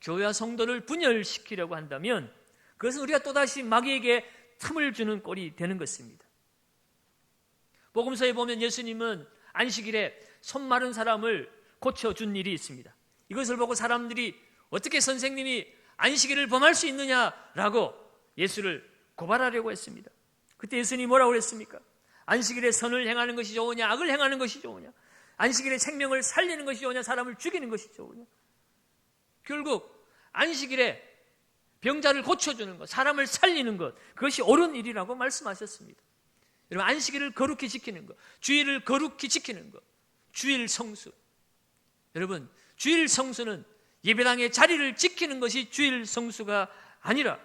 교회와 성도를 분열시키려고 한다면 그것은 우리가 또다시 마귀에게 틈을 주는 꼴이 되는 것입니다. 복음서에 보면 예수님은 안식일에 손 마른 사람을 고쳐준 일이 있습니다. 이것을 보고 사람들이 어떻게 선생님이 안식일을 범할 수 있느냐라고 예수를 고발하려고 했습니다. 그때 예수님이 뭐라고 그랬습니까? 안식일에 선을 행하는 것이 좋으냐, 악을 행하는 것이 좋으냐, 안식일에 생명을 살리는 것이 좋으냐, 사람을 죽이는 것이 좋으냐. 결국 안식일에 병자를 고쳐주는 것, 사람을 살리는 것, 그것이 옳은 일이라고 말씀하셨습니다. 여러분, 안식일을 거룩히 지키는 것, 주일을 거룩히 지키는 것, 주일 성수. 여러분, 주일 성수는 예배당의 자리를 지키는 것이 주일 성수가 아니라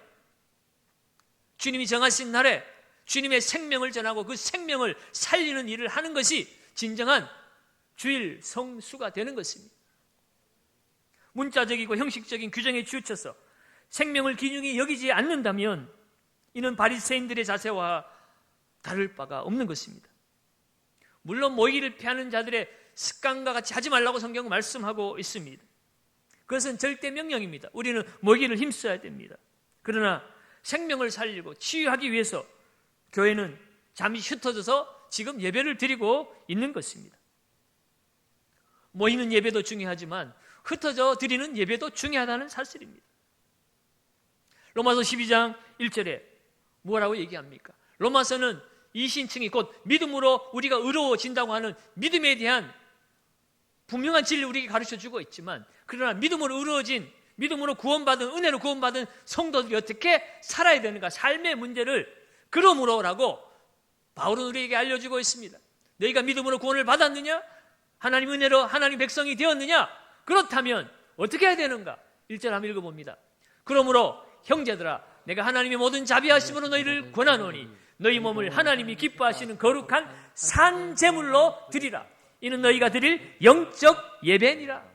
주님이 정하신 날에 주님의 생명을 전하고 그 생명을 살리는 일을 하는 것이 진정한 주일 성수가 되는 것입니다. 문자적이고 형식적인 규정에 치우쳐서 생명을 귀중히 여기지 않는다면 이는 바리새인들의 자세와 다를 바가 없는 것입니다. 물론 모이기를 피하는 자들의 습관과 같이 하지 말라고 성경은 말씀하고 있습니다. 그것은 절대 명령입니다. 우리는 모이기를 힘써야 됩니다. 그러나 생명을 살리고 치유하기 위해서 교회는 잠시 흩어져서 지금 예배를 드리고 있는 것입니다. 모이는 예배도 중요하지만 흩어져 드리는 예배도 중요하다는 사실입니다. 로마서 12장 1절에 뭐라고 얘기합니까? 로마서는 이신층이 곧 믿음으로 우리가 의로워진다고 하는 믿음에 대한 분명한 진리를 우리에게 가르쳐주고 있지만, 그러나 믿음으로 의로워진, 믿음으로 구원받은, 은혜로 구원받은 성도들이 어떻게 살아야 되는가, 삶의 문제를 그러므로라고 바울은 우리에게 알려주고 있습니다. 너희가 믿음으로 구원을 받았느냐? 하나님 은혜로 하나님 백성이 되었느냐? 그렇다면 어떻게 해야 되는가? 1절 한번 읽어봅니다. 그러므로 형제들아, 내가 하나님의 모든 자비하심으로 너희를 권하노니 너희 몸을 하나님이 기뻐하시는 거룩한 산 제물로 드리라. 이는 너희가 드릴 영적 예배니라.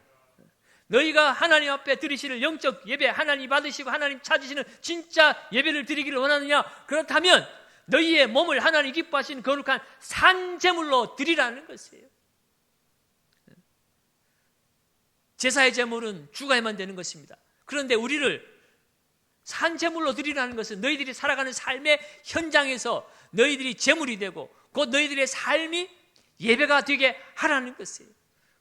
너희가 하나님 앞에 드리시는 영적 예배, 하나님 받으시고 하나님 찾으시는 진짜 예배를 드리기를 원하느냐? 그렇다면 너희의 몸을 하나님 기뻐하시는 거룩한 산 제물로 드리라는 것이에요. 제사의 제물은 죽어야만 되는 것입니다. 그런데 우리를 산 제물로 드리라는 것은 너희들이 살아가는 삶의 현장에서 너희들이 제물이 되고 곧 너희들의 삶이 예배가 되게 하라는 것이에요.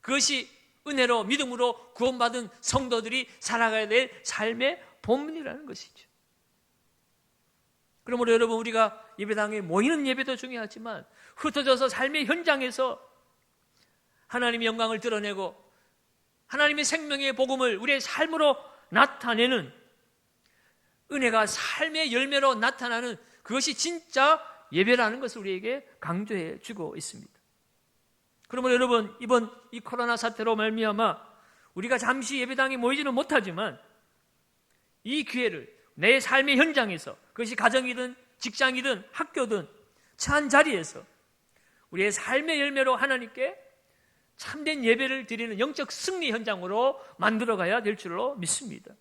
그것이 은혜로 믿음으로 구원받은 성도들이 살아가야 될 삶의 본문이라는 것이죠. 그러므로 여러분, 우리가 예배당에 모이는 예배도 중요하지만 흩어져서 삶의 현장에서 하나님의 영광을 드러내고 하나님의 생명의 복음을 우리의 삶으로 나타내는, 은혜가 삶의 열매로 나타나는 그것이 진짜 예배라는 것을 우리에게 강조해 주고 있습니다. 그러므로 여러분, 이번 이 코로나 사태로 말미암아 우리가 잠시 예배당에 모이지는 못하지만 이 기회를 내 삶의 현장에서, 그것이 가정이든 직장이든 학교든 처한 자리에서 우리의 삶의 열매로 하나님께 참된 예배를 드리는 영적 승리 현장으로 만들어가야 될 줄로 믿습니다.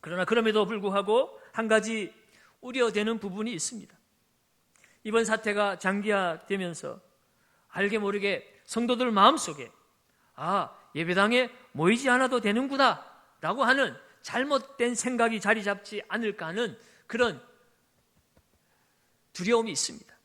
그러나 그럼에도 불구하고 한 가지 우려되는 부분이 있습니다. 이번 사태가 장기화되면서 알게 모르게 성도들 마음속에 예배당에 모이지 않아도 되는구나 라고 하는 잘못된 생각이 자리 잡지 않을까 하는 그런 두려움이 있습니다.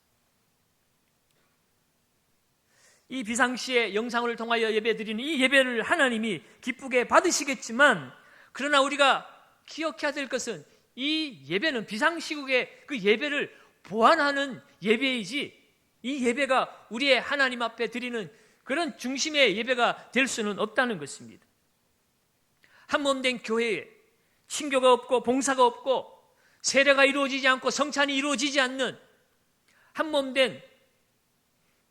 이 비상시에 영상을 통하여 예배드리는 이 예배를 하나님이 기쁘게 받으시겠지만, 그러나 우리가 기억해야 될 것은 이 예배는 비상시국의 그 예배를 보완하는 예배이지, 이 예배가 우리의 하나님 앞에 드리는 그런 중심의 예배가 될 수는 없다는 것입니다. 한몸된 교회에 친교가 없고 봉사가 없고 세례가 이루어지지 않고 성찬이 이루어지지 않는 한몸된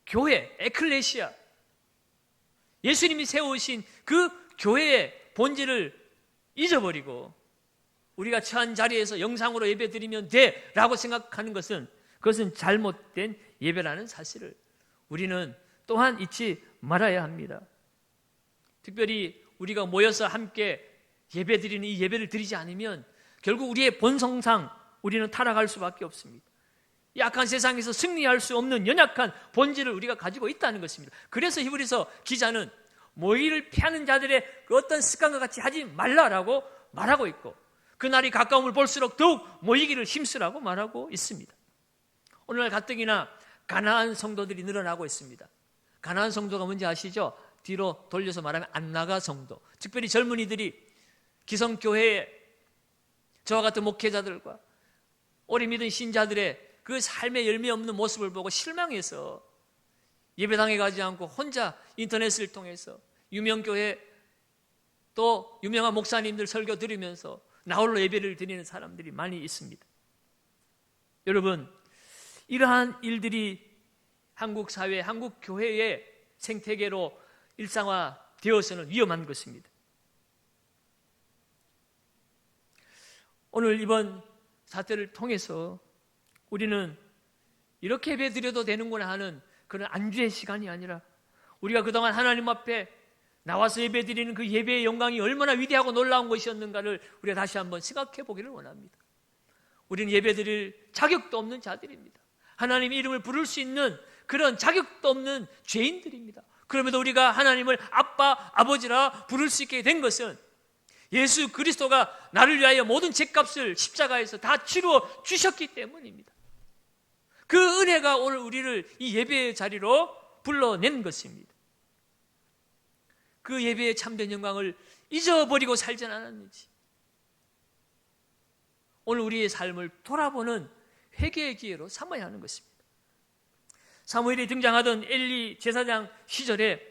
교회, 에클레시아, 예수님이 세우신 그 교회의 본질을 잊어버리고 우리가 처한 자리에서 영상으로 예배드리면 돼라고 생각하는 것은, 그것은 잘못된 예배라는 사실을 우리는 또한 잊지 말아야 합니다. 특별히 우리가 모여서 함께 예배드리는 이 예배를 드리지 않으면 결국 우리의 본성상 우리는 타락할 수밖에 없습니다. 약한 세상에서 승리할 수 없는 연약한 본질을 우리가 가지고 있다는 것입니다. 그래서 히브리서 기자는 모이를 피하는 자들의 그 어떤 습관과 같이 하지 말라라고 말하고 있고, 그날이 가까움을 볼수록 더욱 모이기를 힘쓰라고 말하고 있습니다. 오늘날 가뜩이나 가난한 성도들이 늘어나고 있습니다. 가난한 성도가 뭔지 아시죠? 뒤로 돌려서 말하면 안 나가 성도. 특별히 젊은이들이 기성교회에 저와 같은 목회자들과 오래 믿은 신자들의 그 삶의 열매 없는 모습을 보고 실망해서 예배당에 가지 않고 혼자 인터넷을 통해서 유명교회 또 유명한 목사님들 설교 들으면서 나홀로 예배를 드리는 사람들이 많이 있습니다. 여러분, 이러한 일들이 한국 사회, 한국 교회의 생태계로 일상화되어서는 위험한 것입니다. 오늘 이번 사태를 통해서 우리는 이렇게 예배 드려도 되는구나 하는 그런 안주의 시간이 아니라 우리가 그동안 하나님 앞에 나와서 예배 드리는 그 예배의 영광이 얼마나 위대하고 놀라운 것이었는가를 우리가 다시 한번 생각해 보기를 원합니다. 우리는 예배 드릴 자격도 없는 자들입니다. 하나님 이름을 부를 수 있는 그런 자격도 없는 죄인들입니다. 그럼에도 우리가 하나님을 아빠, 아버지라 부를 수 있게 된 것은 예수 그리스도가 나를 위하여 모든 죄값을 십자가에서 다 치루어 주셨기 때문입니다. 그 은혜가 오늘 우리를 이 예배의 자리로 불러낸 것입니다. 그 예배의 참된 영광을 잊어버리고 살지 않았는지 오늘 우리의 삶을 돌아보는 회개의 기회로 삼아야 하는 것입니다. 사무엘이 등장하던 엘리 제사장 시절에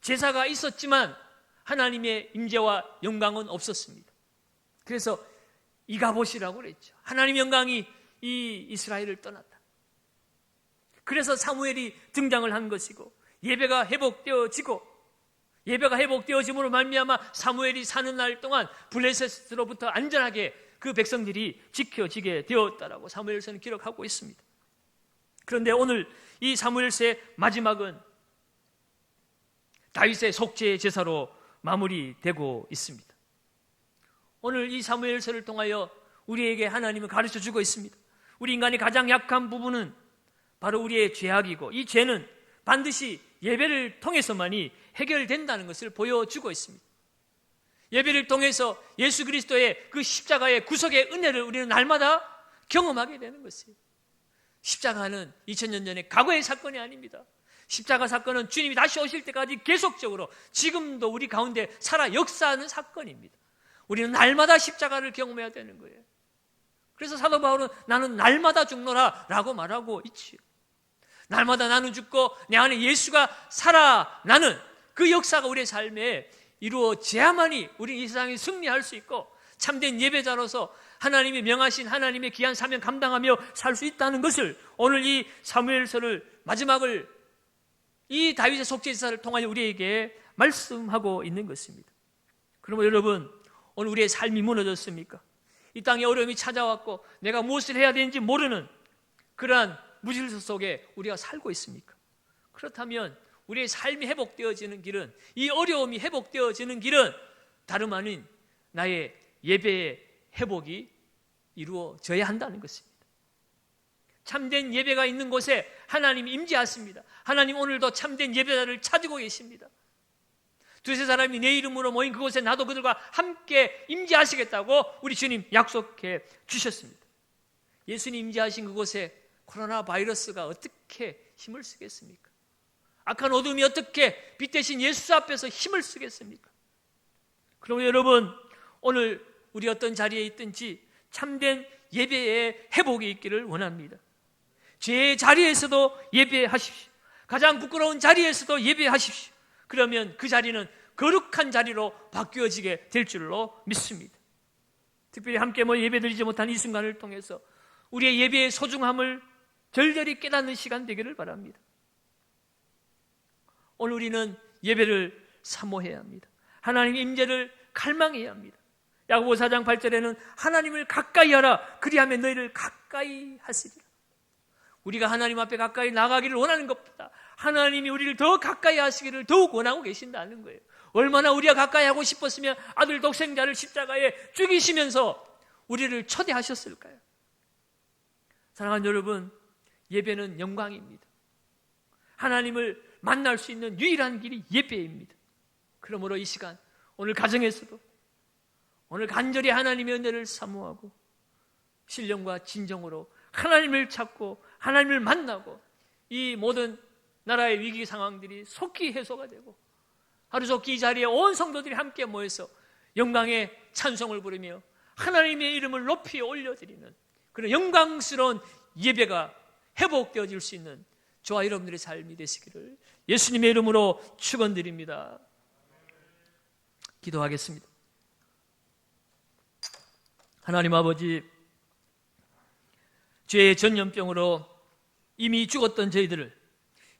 제사가 있었지만 하나님의 임재와 영광은 없었습니다. 그래서 이가봇이라고 그랬죠. 하나님의 영광이 이 이스라엘을 떠났다. 그래서 사무엘이 등장을 한 것이고 예배가 회복되어짐으로 말미암아 사무엘이 사는 날 동안 블레셋으로부터 안전하게 그 백성들이 지켜지게 되었다라고 사무엘서는 기록하고 있습니다. 그런데 오늘 이 사무엘서의 마지막은 다윗의 속죄 제사로 마무리되고 있습니다. 오늘 이 사무엘서를 통하여 우리에게 하나님은 가르쳐 주고 있습니다. 우리 인간이 가장 약한 부분은 바로 우리의 죄악이고 이 죄는 반드시 예배를 통해서만이 해결된다는 것을 보여주고 있습니다. 예배를 통해서 예수 그리스도의 그 십자가의 구속의 은혜를 우리는 날마다 경험하게 되는 것이에요. 십자가는 2000년 전의 과거의 사건이 아닙니다. 십자가 사건은 주님이 다시 오실 때까지 계속적으로 지금도 우리 가운데 살아 역사하는 사건입니다. 우리는 날마다 십자가를 경험해야 되는 거예요. 그래서 사도 바울은 나는 날마다 죽노라 라고 말하고 있지요. 날마다 나는 죽고 내 안에 예수가 살아나는 그 역사가 우리의 삶에 이루어져야만이 우리 이 세상에 승리할 수 있고 참된 예배자로서 하나님이 명하신 하나님의 귀한 사명 감당하며 살 수 있다는 것을 오늘 이 사무엘서를 마지막을 이 다윗의 속죄제사를 통하여 우리에게 말씀하고 있는 것입니다. 그러면 여러분, 오늘 우리의 삶이 무너졌습니까? 이 땅에 어려움이 찾아왔고 내가 무엇을 해야 되는지 모르는 그러한 무질서 속에 우리가 살고 있습니까? 그렇다면 우리의 삶이 회복되어지는 길은, 이 어려움이 회복되어지는 길은 다름 아닌 나의 예배의 회복이 이루어져야 한다는 것입니다. 참된 예배가 있는 곳에 하나님이 임재하십니다. 하나님 오늘도 참된 예배자를 찾고 계십니다. 두세 사람이 내 이름으로 모인 그곳에 나도 그들과 함께 임재하시겠다고 우리 주님 약속해 주셨습니다. 예수님 임재하신 그곳에 코로나 바이러스가 어떻게 힘을 쓰겠습니까? 악한 어둠이 어떻게 빛 대신 예수 앞에서 힘을 쓰겠습니까? 그러면 여러분, 오늘 우리 어떤 자리에 있든지 참된 예배의 회복이 있기를 원합니다. 죄의 자리에서도 예배하십시오. 가장 부끄러운 자리에서도 예배하십시오. 그러면 그 자리는 거룩한 자리로 바뀌어지게 될 줄로 믿습니다. 특별히 함께 예배드리지 못한 이 순간을 통해서 우리의 예배의 소중함을 절절히 깨닫는 시간 되기를 바랍니다. 오늘 우리는 예배를 사모해야 합니다. 하나님의 임재를 갈망해야 합니다. 야고보 4장 8절에는 하나님을 가까이 하라, 그리하면 너희를 가까이 하시리라. 우리가 하나님 앞에 가까이 나가기를 원하는 것보다 하나님이 우리를 더 가까이 하시기를 더욱 원하고 계신다는 거예요. 얼마나 우리가 가까이 하고 싶었으면 아들 독생자를 십자가에 죽이시면서 우리를 초대하셨을까요? 사랑하는 여러분, 예배는 영광입니다. 하나님을 만날 수 있는 유일한 길이 예배입니다. 그러므로 이 시간, 오늘 가정에서도, 오늘 간절히 하나님의 은혜를 사모하고 신령과 진정으로 하나님을 찾고 하나님을 만나고 이 모든 나라의 위기 상황들이 속히 해소가 되고 하루속히 이 자리에 온 성도들이 함께 모여서 영광의 찬송을 부르며 하나님의 이름을 높이 올려드리는 그런 영광스러운 예배가 회복되어질 수 있는 저와 여러분들의 삶이 되시기를 예수님의 이름으로 축원드립니다. 기도하겠습니다. 하나님 아버지, 죄의 전염병으로 이미 죽었던 저희들을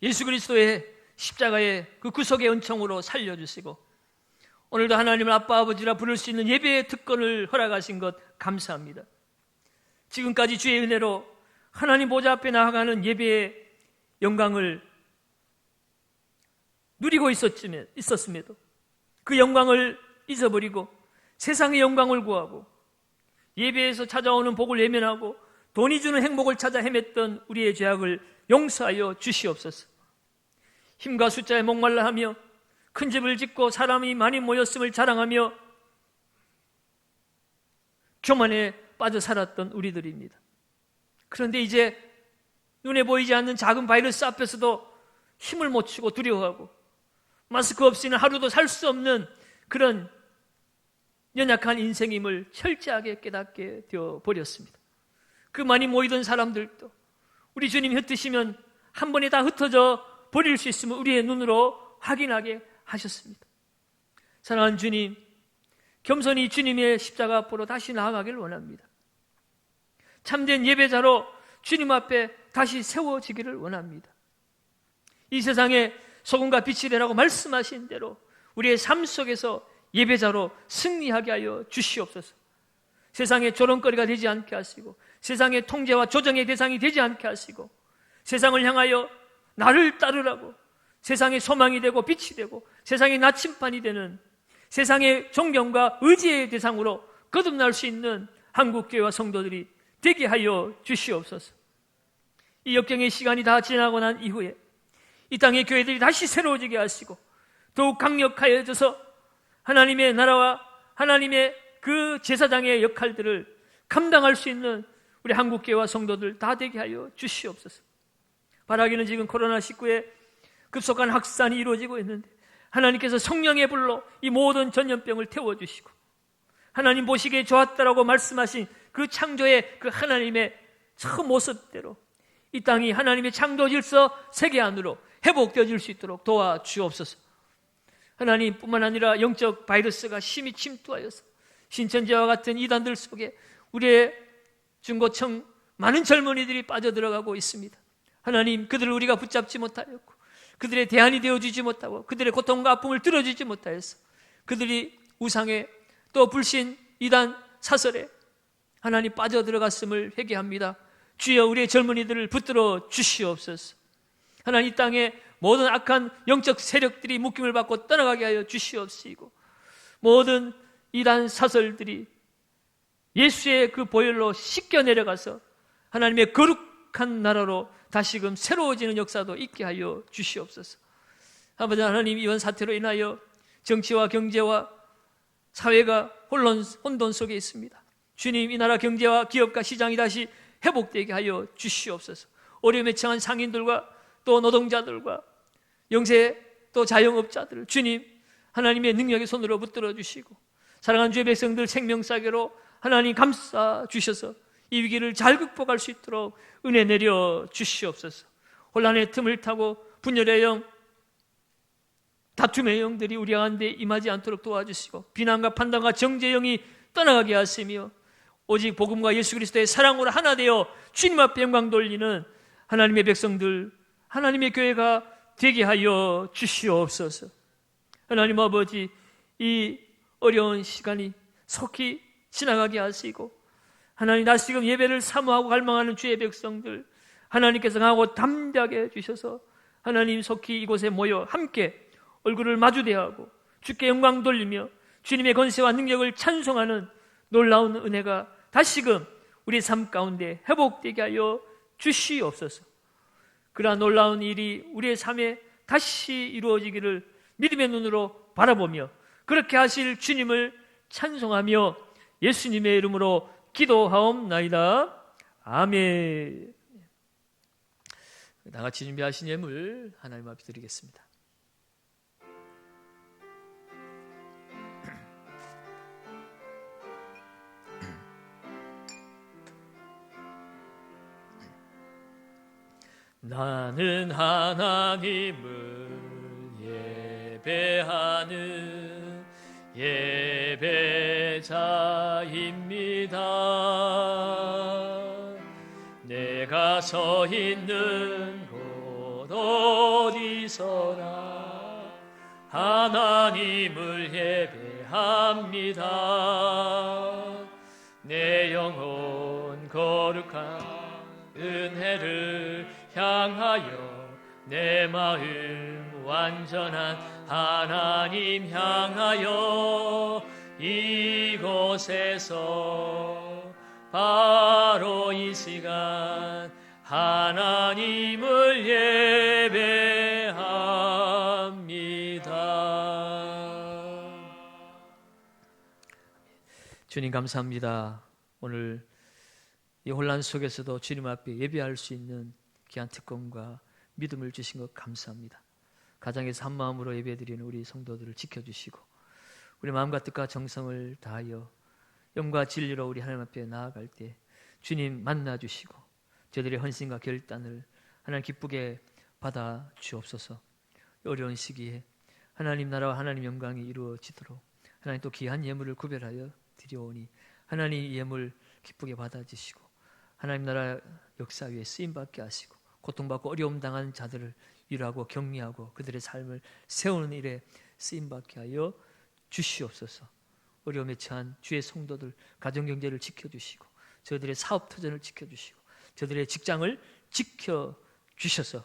예수 그리스도의 십자가의 그 구속의 은총으로 살려주시고 오늘도 하나님을 아빠 아버지라 부를 수 있는 예배의 특권을 허락하신 것 감사합니다. 지금까지 주의 은혜로 하나님 보좌 앞에 나아가는 예배의 영광을 누리고 있었음에도 그 영광을 잊어버리고 세상의 영광을 구하고 예배에서 찾아오는 복을 외면하고 돈이 주는 행복을 찾아 헤맸던 우리의 죄악을 용서하여 주시옵소서. 힘과 숫자에 목말라 하며 큰 집을 짓고 사람이 많이 모였음을 자랑하며 교만에 빠져 살았던 우리들입니다. 그런데 이제 눈에 보이지 않는 작은 바이러스 앞에서도 힘을 못 치고 두려워하고 마스크 없이는 하루도 살 수 없는 그런 연약한 인생임을 철저하게 깨닫게 되어 버렸습니다. 그 많이 모이던 사람들도 우리 주님 흩으시면 한 번에 다 흩어져 버릴 수 있음을 우리의 눈으로 확인하게 하셨습니다. 사랑하는 주님, 겸손히 주님의 십자가 앞으로 다시 나아가길 원합니다. 참된 예배자로 주님 앞에 다시 세워지기를 원합니다. 이 세상에 소금과 빛이 되라고 말씀하신 대로 우리의 삶 속에서 예배자로 승리하게 하여 주시옵소서. 세상의 조롱거리가 되지 않게 하시고 세상의 통제와 조정의 대상이 되지 않게 하시고 세상을 향하여 나를 따르라고 세상의 소망이 되고 빛이 되고 세상의 나침반이 되는 세상의 존경과 의지의 대상으로 거듭날 수 있는 한국교회와 성도들이 되게 하여 주시옵소서. 이 역경의 시간이 다 지나고 난 이후에 이 땅의 교회들이 다시 새로워지게 하시고 더욱 강력하여져서 하나님의 나라와 하나님의 그 제사장의 역할들을 감당할 수 있는 우리 한국교회와 성도들 다 되게 하여 주시옵소서. 바라기는 지금 코로나19의 급속한 확산이 이루어지고 있는데 하나님께서 성령의 불로 이 모든 전염병을 태워주시고 하나님 보시기에 좋았다라고 말씀하신 그 창조의 그 하나님의 처음 모습대로 이 땅이 하나님의 창조 질서 세계 안으로 회복되어질 수 있도록 도와주옵소서. 하나님뿐만 아니라 영적 바이러스가 심히 침투하여서 신천지와 같은 이단들 속에 우리의 중고청 많은 젊은이들이 빠져들어가고 있습니다. 하나님, 그들을 우리가 붙잡지 못하였고 그들의 대안이 되어주지 못하고 그들의 고통과 아픔을 들어주지 못하여서 그들이 우상에 또 불신, 이단, 사설에 하나님 빠져들어갔음을 회개합니다. 주여, 우리의 젊은이들을 붙들어 주시옵소서. 하나님, 이 땅에 모든 악한 영적 세력들이 묶임을 받고 떠나가게 하여 주시옵시고 모든 이단 사설들이 예수의 그 보혈로 씻겨 내려가서 하나님의 거룩한 나라로 다시금 새로워지는 역사도 있게 하여 주시옵소서. 아버지 하나님, 이번 사태로 인하여 정치와 경제와 사회가 혼돈 속에 있습니다. 주님, 이 나라 경제와 기업과 시장이 다시 회복되게 하여 주시옵소서. 어려움에 처한 상인들과 또 노동자들과 영세 또 자영업자들을 주님 하나님의 능력의 손으로 붙들어 주시고 사랑하는 주의 백성들 생명사계로 하나님 감싸 주셔서 이 위기를 잘 극복할 수 있도록 은혜 내려 주시옵소서. 혼란의 틈을 타고 분열의 영, 다툼의 영들이 우리 가운데 임하지 않도록 도와주시고 비난과 판단과 정죄의 영이 떠나가게 하시며 오직 복음과 예수 그리스도의 사랑으로 하나 되어 주님 앞에 영광 돌리는 하나님의 백성들, 하나님의 교회가 되게 하여 주시옵소서. 하나님 아버지, 이 어려운 시간이 속히 지나가게 하시고 하나님, 다시금 예배를 사모하고 갈망하는 주의 백성들 하나님께서 강하고 담대하게 해주셔서 하나님 속히 이곳에 모여 함께 얼굴을 마주대하고 주께 영광 돌리며 주님의 권세와 능력을 찬송하는 놀라운 은혜가 다시금 우리 삶 가운데 회복되게 하여 주시옵소서. 그러한 놀라운 일이 우리의 삶에 다시 이루어지기를 믿음의 눈으로 바라보며 그렇게 하실 주님을 찬송하며 예수님의 이름으로 기도하옵나이다. 아멘. 나같이 준비하신 예물 하나님 앞에 드리겠습니다. 나는 하나님을 예배하는 예배자입니다. 내가 서 있는 곳 어디서나 하나님을 예배합니다. 내 영혼 거룩한 은혜를 향하여 내 마음 완전한 하나님 향하여 이곳에서 바로 이 시간 하나님을 예배합니다. 주님 감사합니다. 오늘 이 혼란 속에서도 주님 앞에 예배할 수 있는 귀한 특권과 믿음을 주신 것 감사합니다. 가정에서 한 마음으로 예배드리는 우리 성도들을 지켜주시고 우리 마음과 뜻과 정성을 다하여 영과 진리로 우리 하나님 앞에 나아갈 때 주님 만나주시고 저들의 헌신과 결단을 하나님 기쁘게 받아 주옵소서. 어려운 시기에 하나님 나라와 하나님 영광이 이루어지도록 하나님 또 귀한 예물을 구별하여 드려오니 하나님 이 예물 기쁘게 받아주시고 하나님 나라 역사 위에 쓰임받게 하시고 고통받고 어려움 당한 자들을 위로하고 격려하고 그들의 삶을 세우는 일에 쓰임받게 하여 주시옵소서. 어려움에 처한 주의 성도들 가정경제를 지켜주시고 저들의 사업터전을 지켜주시고 저들의 직장을 지켜주셔서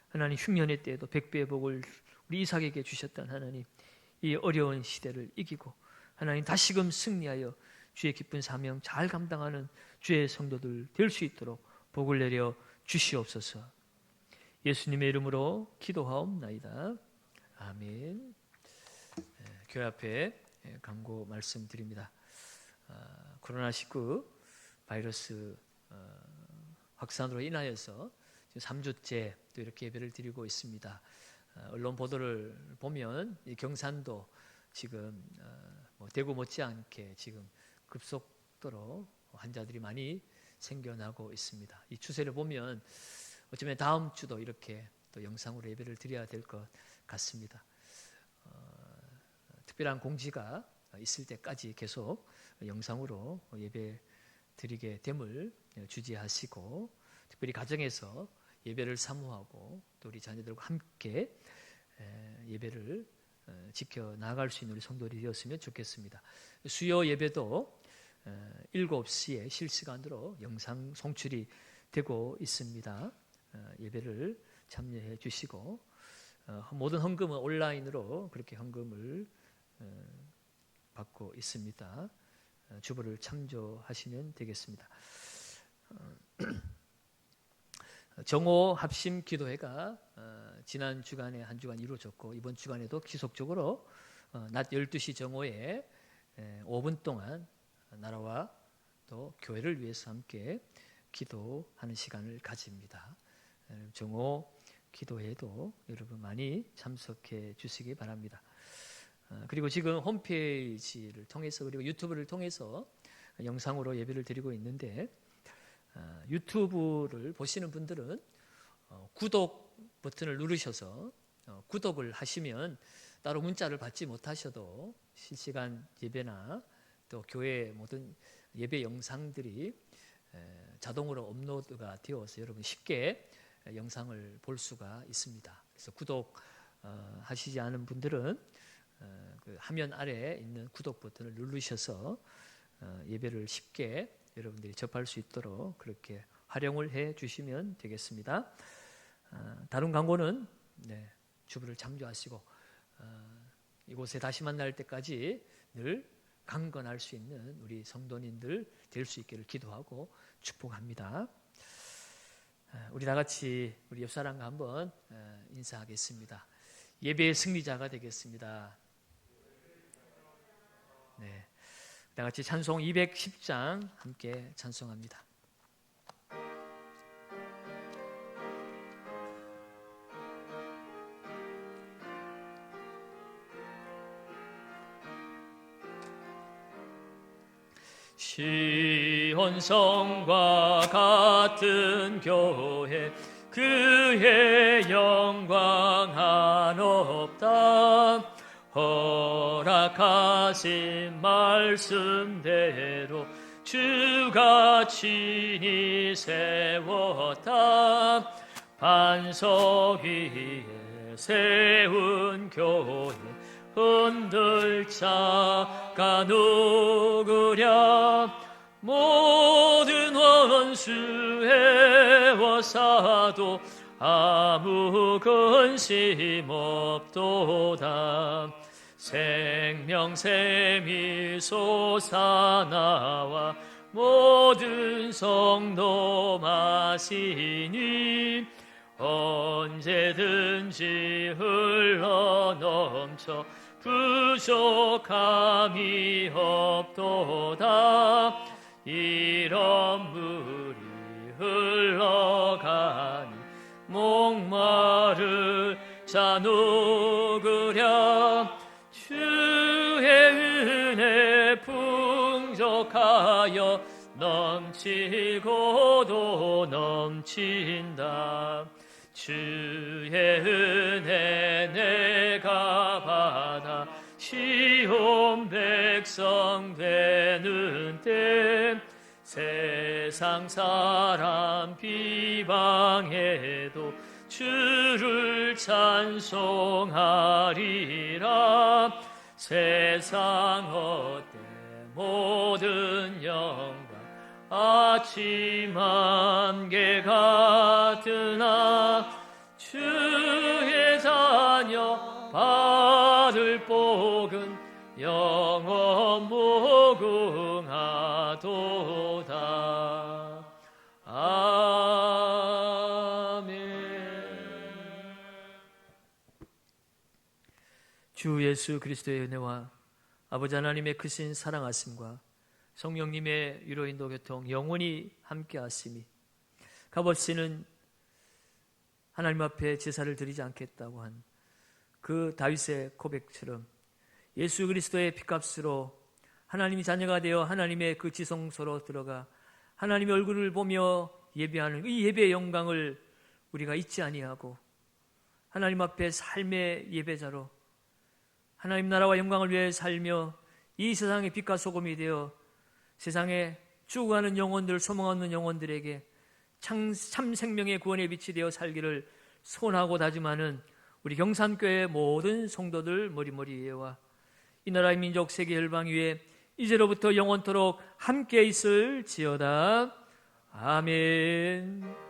하나님 흉년의 때에도 백배의 복을 우리 이삭에게 주셨던 하나님 이 어려운 시대를 이기고 하나님 다시금 승리하여 주의 기쁜 사명 잘 감당하는 주의 성도들 될 수 있도록 복을 내려 주시옵소서. 예수님의 이름으로 기도하옵나이다. 아멘. 교회 앞에 광고 말씀드립니다. 코로나19 바이러스 확산으로 인하여서 3주째 또 이렇게 예배를 드리고 있습니다. 언론 보도를 보면 이 경산도 지금 대구 못지않게 지금 급속도로 환자들이 많이 생겨나고 있습니다. 이 추세를 보면 어쩌면 다음 주도 이렇게 또 영상으로 예배를 드려야 될 것 같습니다. 특별한 공지가 있을 때까지 계속 영상으로 예배 드리게 됨을 주지하시고 특별히 가정에서 예배를 사모하고 또 우리 자녀들과 함께 예배를 지켜나갈 수 있는 우리 성도들이 되었으면 좋겠습니다. 수요 예배도 7시에 실시간으로 영상 송출이 되고 있습니다. 예배를 참여해 주시고 모든 헌금은 온라인으로 그렇게 헌금을 받고 있습니다. 주보를 참조하시면 되겠습니다. 정오 합심 기도회가 지난 주간에 한 주간 이루어졌고 이번 주간에도 지속적으로 낮 12시 정오에 5분 동안 나라와 또 교회를 위해서 함께 기도하는 시간을 가집니다. 정오 기도회도 여러분 많이 참석해 주시기 바랍니다. 그리고 지금 홈페이지를 통해서 그리고 유튜브를 통해서 영상으로 예배를 드리고 있는데 유튜브를 보시는 분들은 구독 버튼을 누르셔서 구독을 하시면 따로 문자를 받지 못하셔도 실시간 예배나 또 교회 모든 예배 영상들이 자동으로 업로드가 되어서 여러분 쉽게 영상을 볼 수가 있습니다. 그래서 구독 하시지 않은 분들은 그 화면 아래에 있는 구독 버튼을 누르셔서 예배를 쉽게 여러분들이 접할 수 있도록 그렇게 활용을 해 주시면 되겠습니다. 다른 광고는 주부를 참조하시고 이곳에 다시 만날 때까지 늘 강건할 수 있는 우리 성도님들 될 수 있기를 기도하고 축복합니다. 우리 다 같이 우리 옆 사람과 한번 인사하겠습니다. 예배의 승리자가 되겠습니다. 네. 다 같이 찬송 210장 함께 찬송합니다. 시온성과 같은 교회 그의 영광 한없다. 허락하신 말씀대로 주가 친히 세웠다. 반석 위에 세운 교회 흔들 자가 누구랴. 모든 원수 애워싸도 아무 근심 없도다. 생명샘이 솟아나와 모든 성도 마시니 언제든지 흘러넘쳐 부족함이 없도다. 이런 물이 흘러가니 목마를 자 누구랴. 주의 은혜 풍족하여 넘치고도 넘친다. 주의 은혜 내가 받아 시온 백성 되는 때 세상 사람 비방해도 주를 찬송하리라. 세상 헛되 모든 영광 아침 안개 같으나 주의 자녀 받을 복은 영원 무궁하도다. 아멘. 주 예수 그리스도의 은혜와 아버지 하나님의 크신 사랑하심과 성령님의 위로 인도 교통 영원히 함께하심이 값없이는 하나님 앞에 제사를 드리지 않겠다고 한 그 다윗의 고백처럼 예수 그리스도의 피값으로 하나님이 자녀가 되어 하나님의 그 지성소로 들어가 하나님의 얼굴을 보며 예배하는 이 예배의 영광을 우리가 잊지 아니하고 하나님 앞에 삶의 예배자로 하나님 나라와 영광을 위해 살며 이 세상의 빛과 소금이 되어 세상에 죽어가는 영혼들, 소망 없는 영혼들에게 참 생명의 구원의 빛이 되어 살기를 소원하고 다짐하는 우리 경산교회 모든 성도들 머리머리에와 이 나라의 민족 세계 열방 위에 이제로부터 영원토록 함께 있을지어다. 아멘.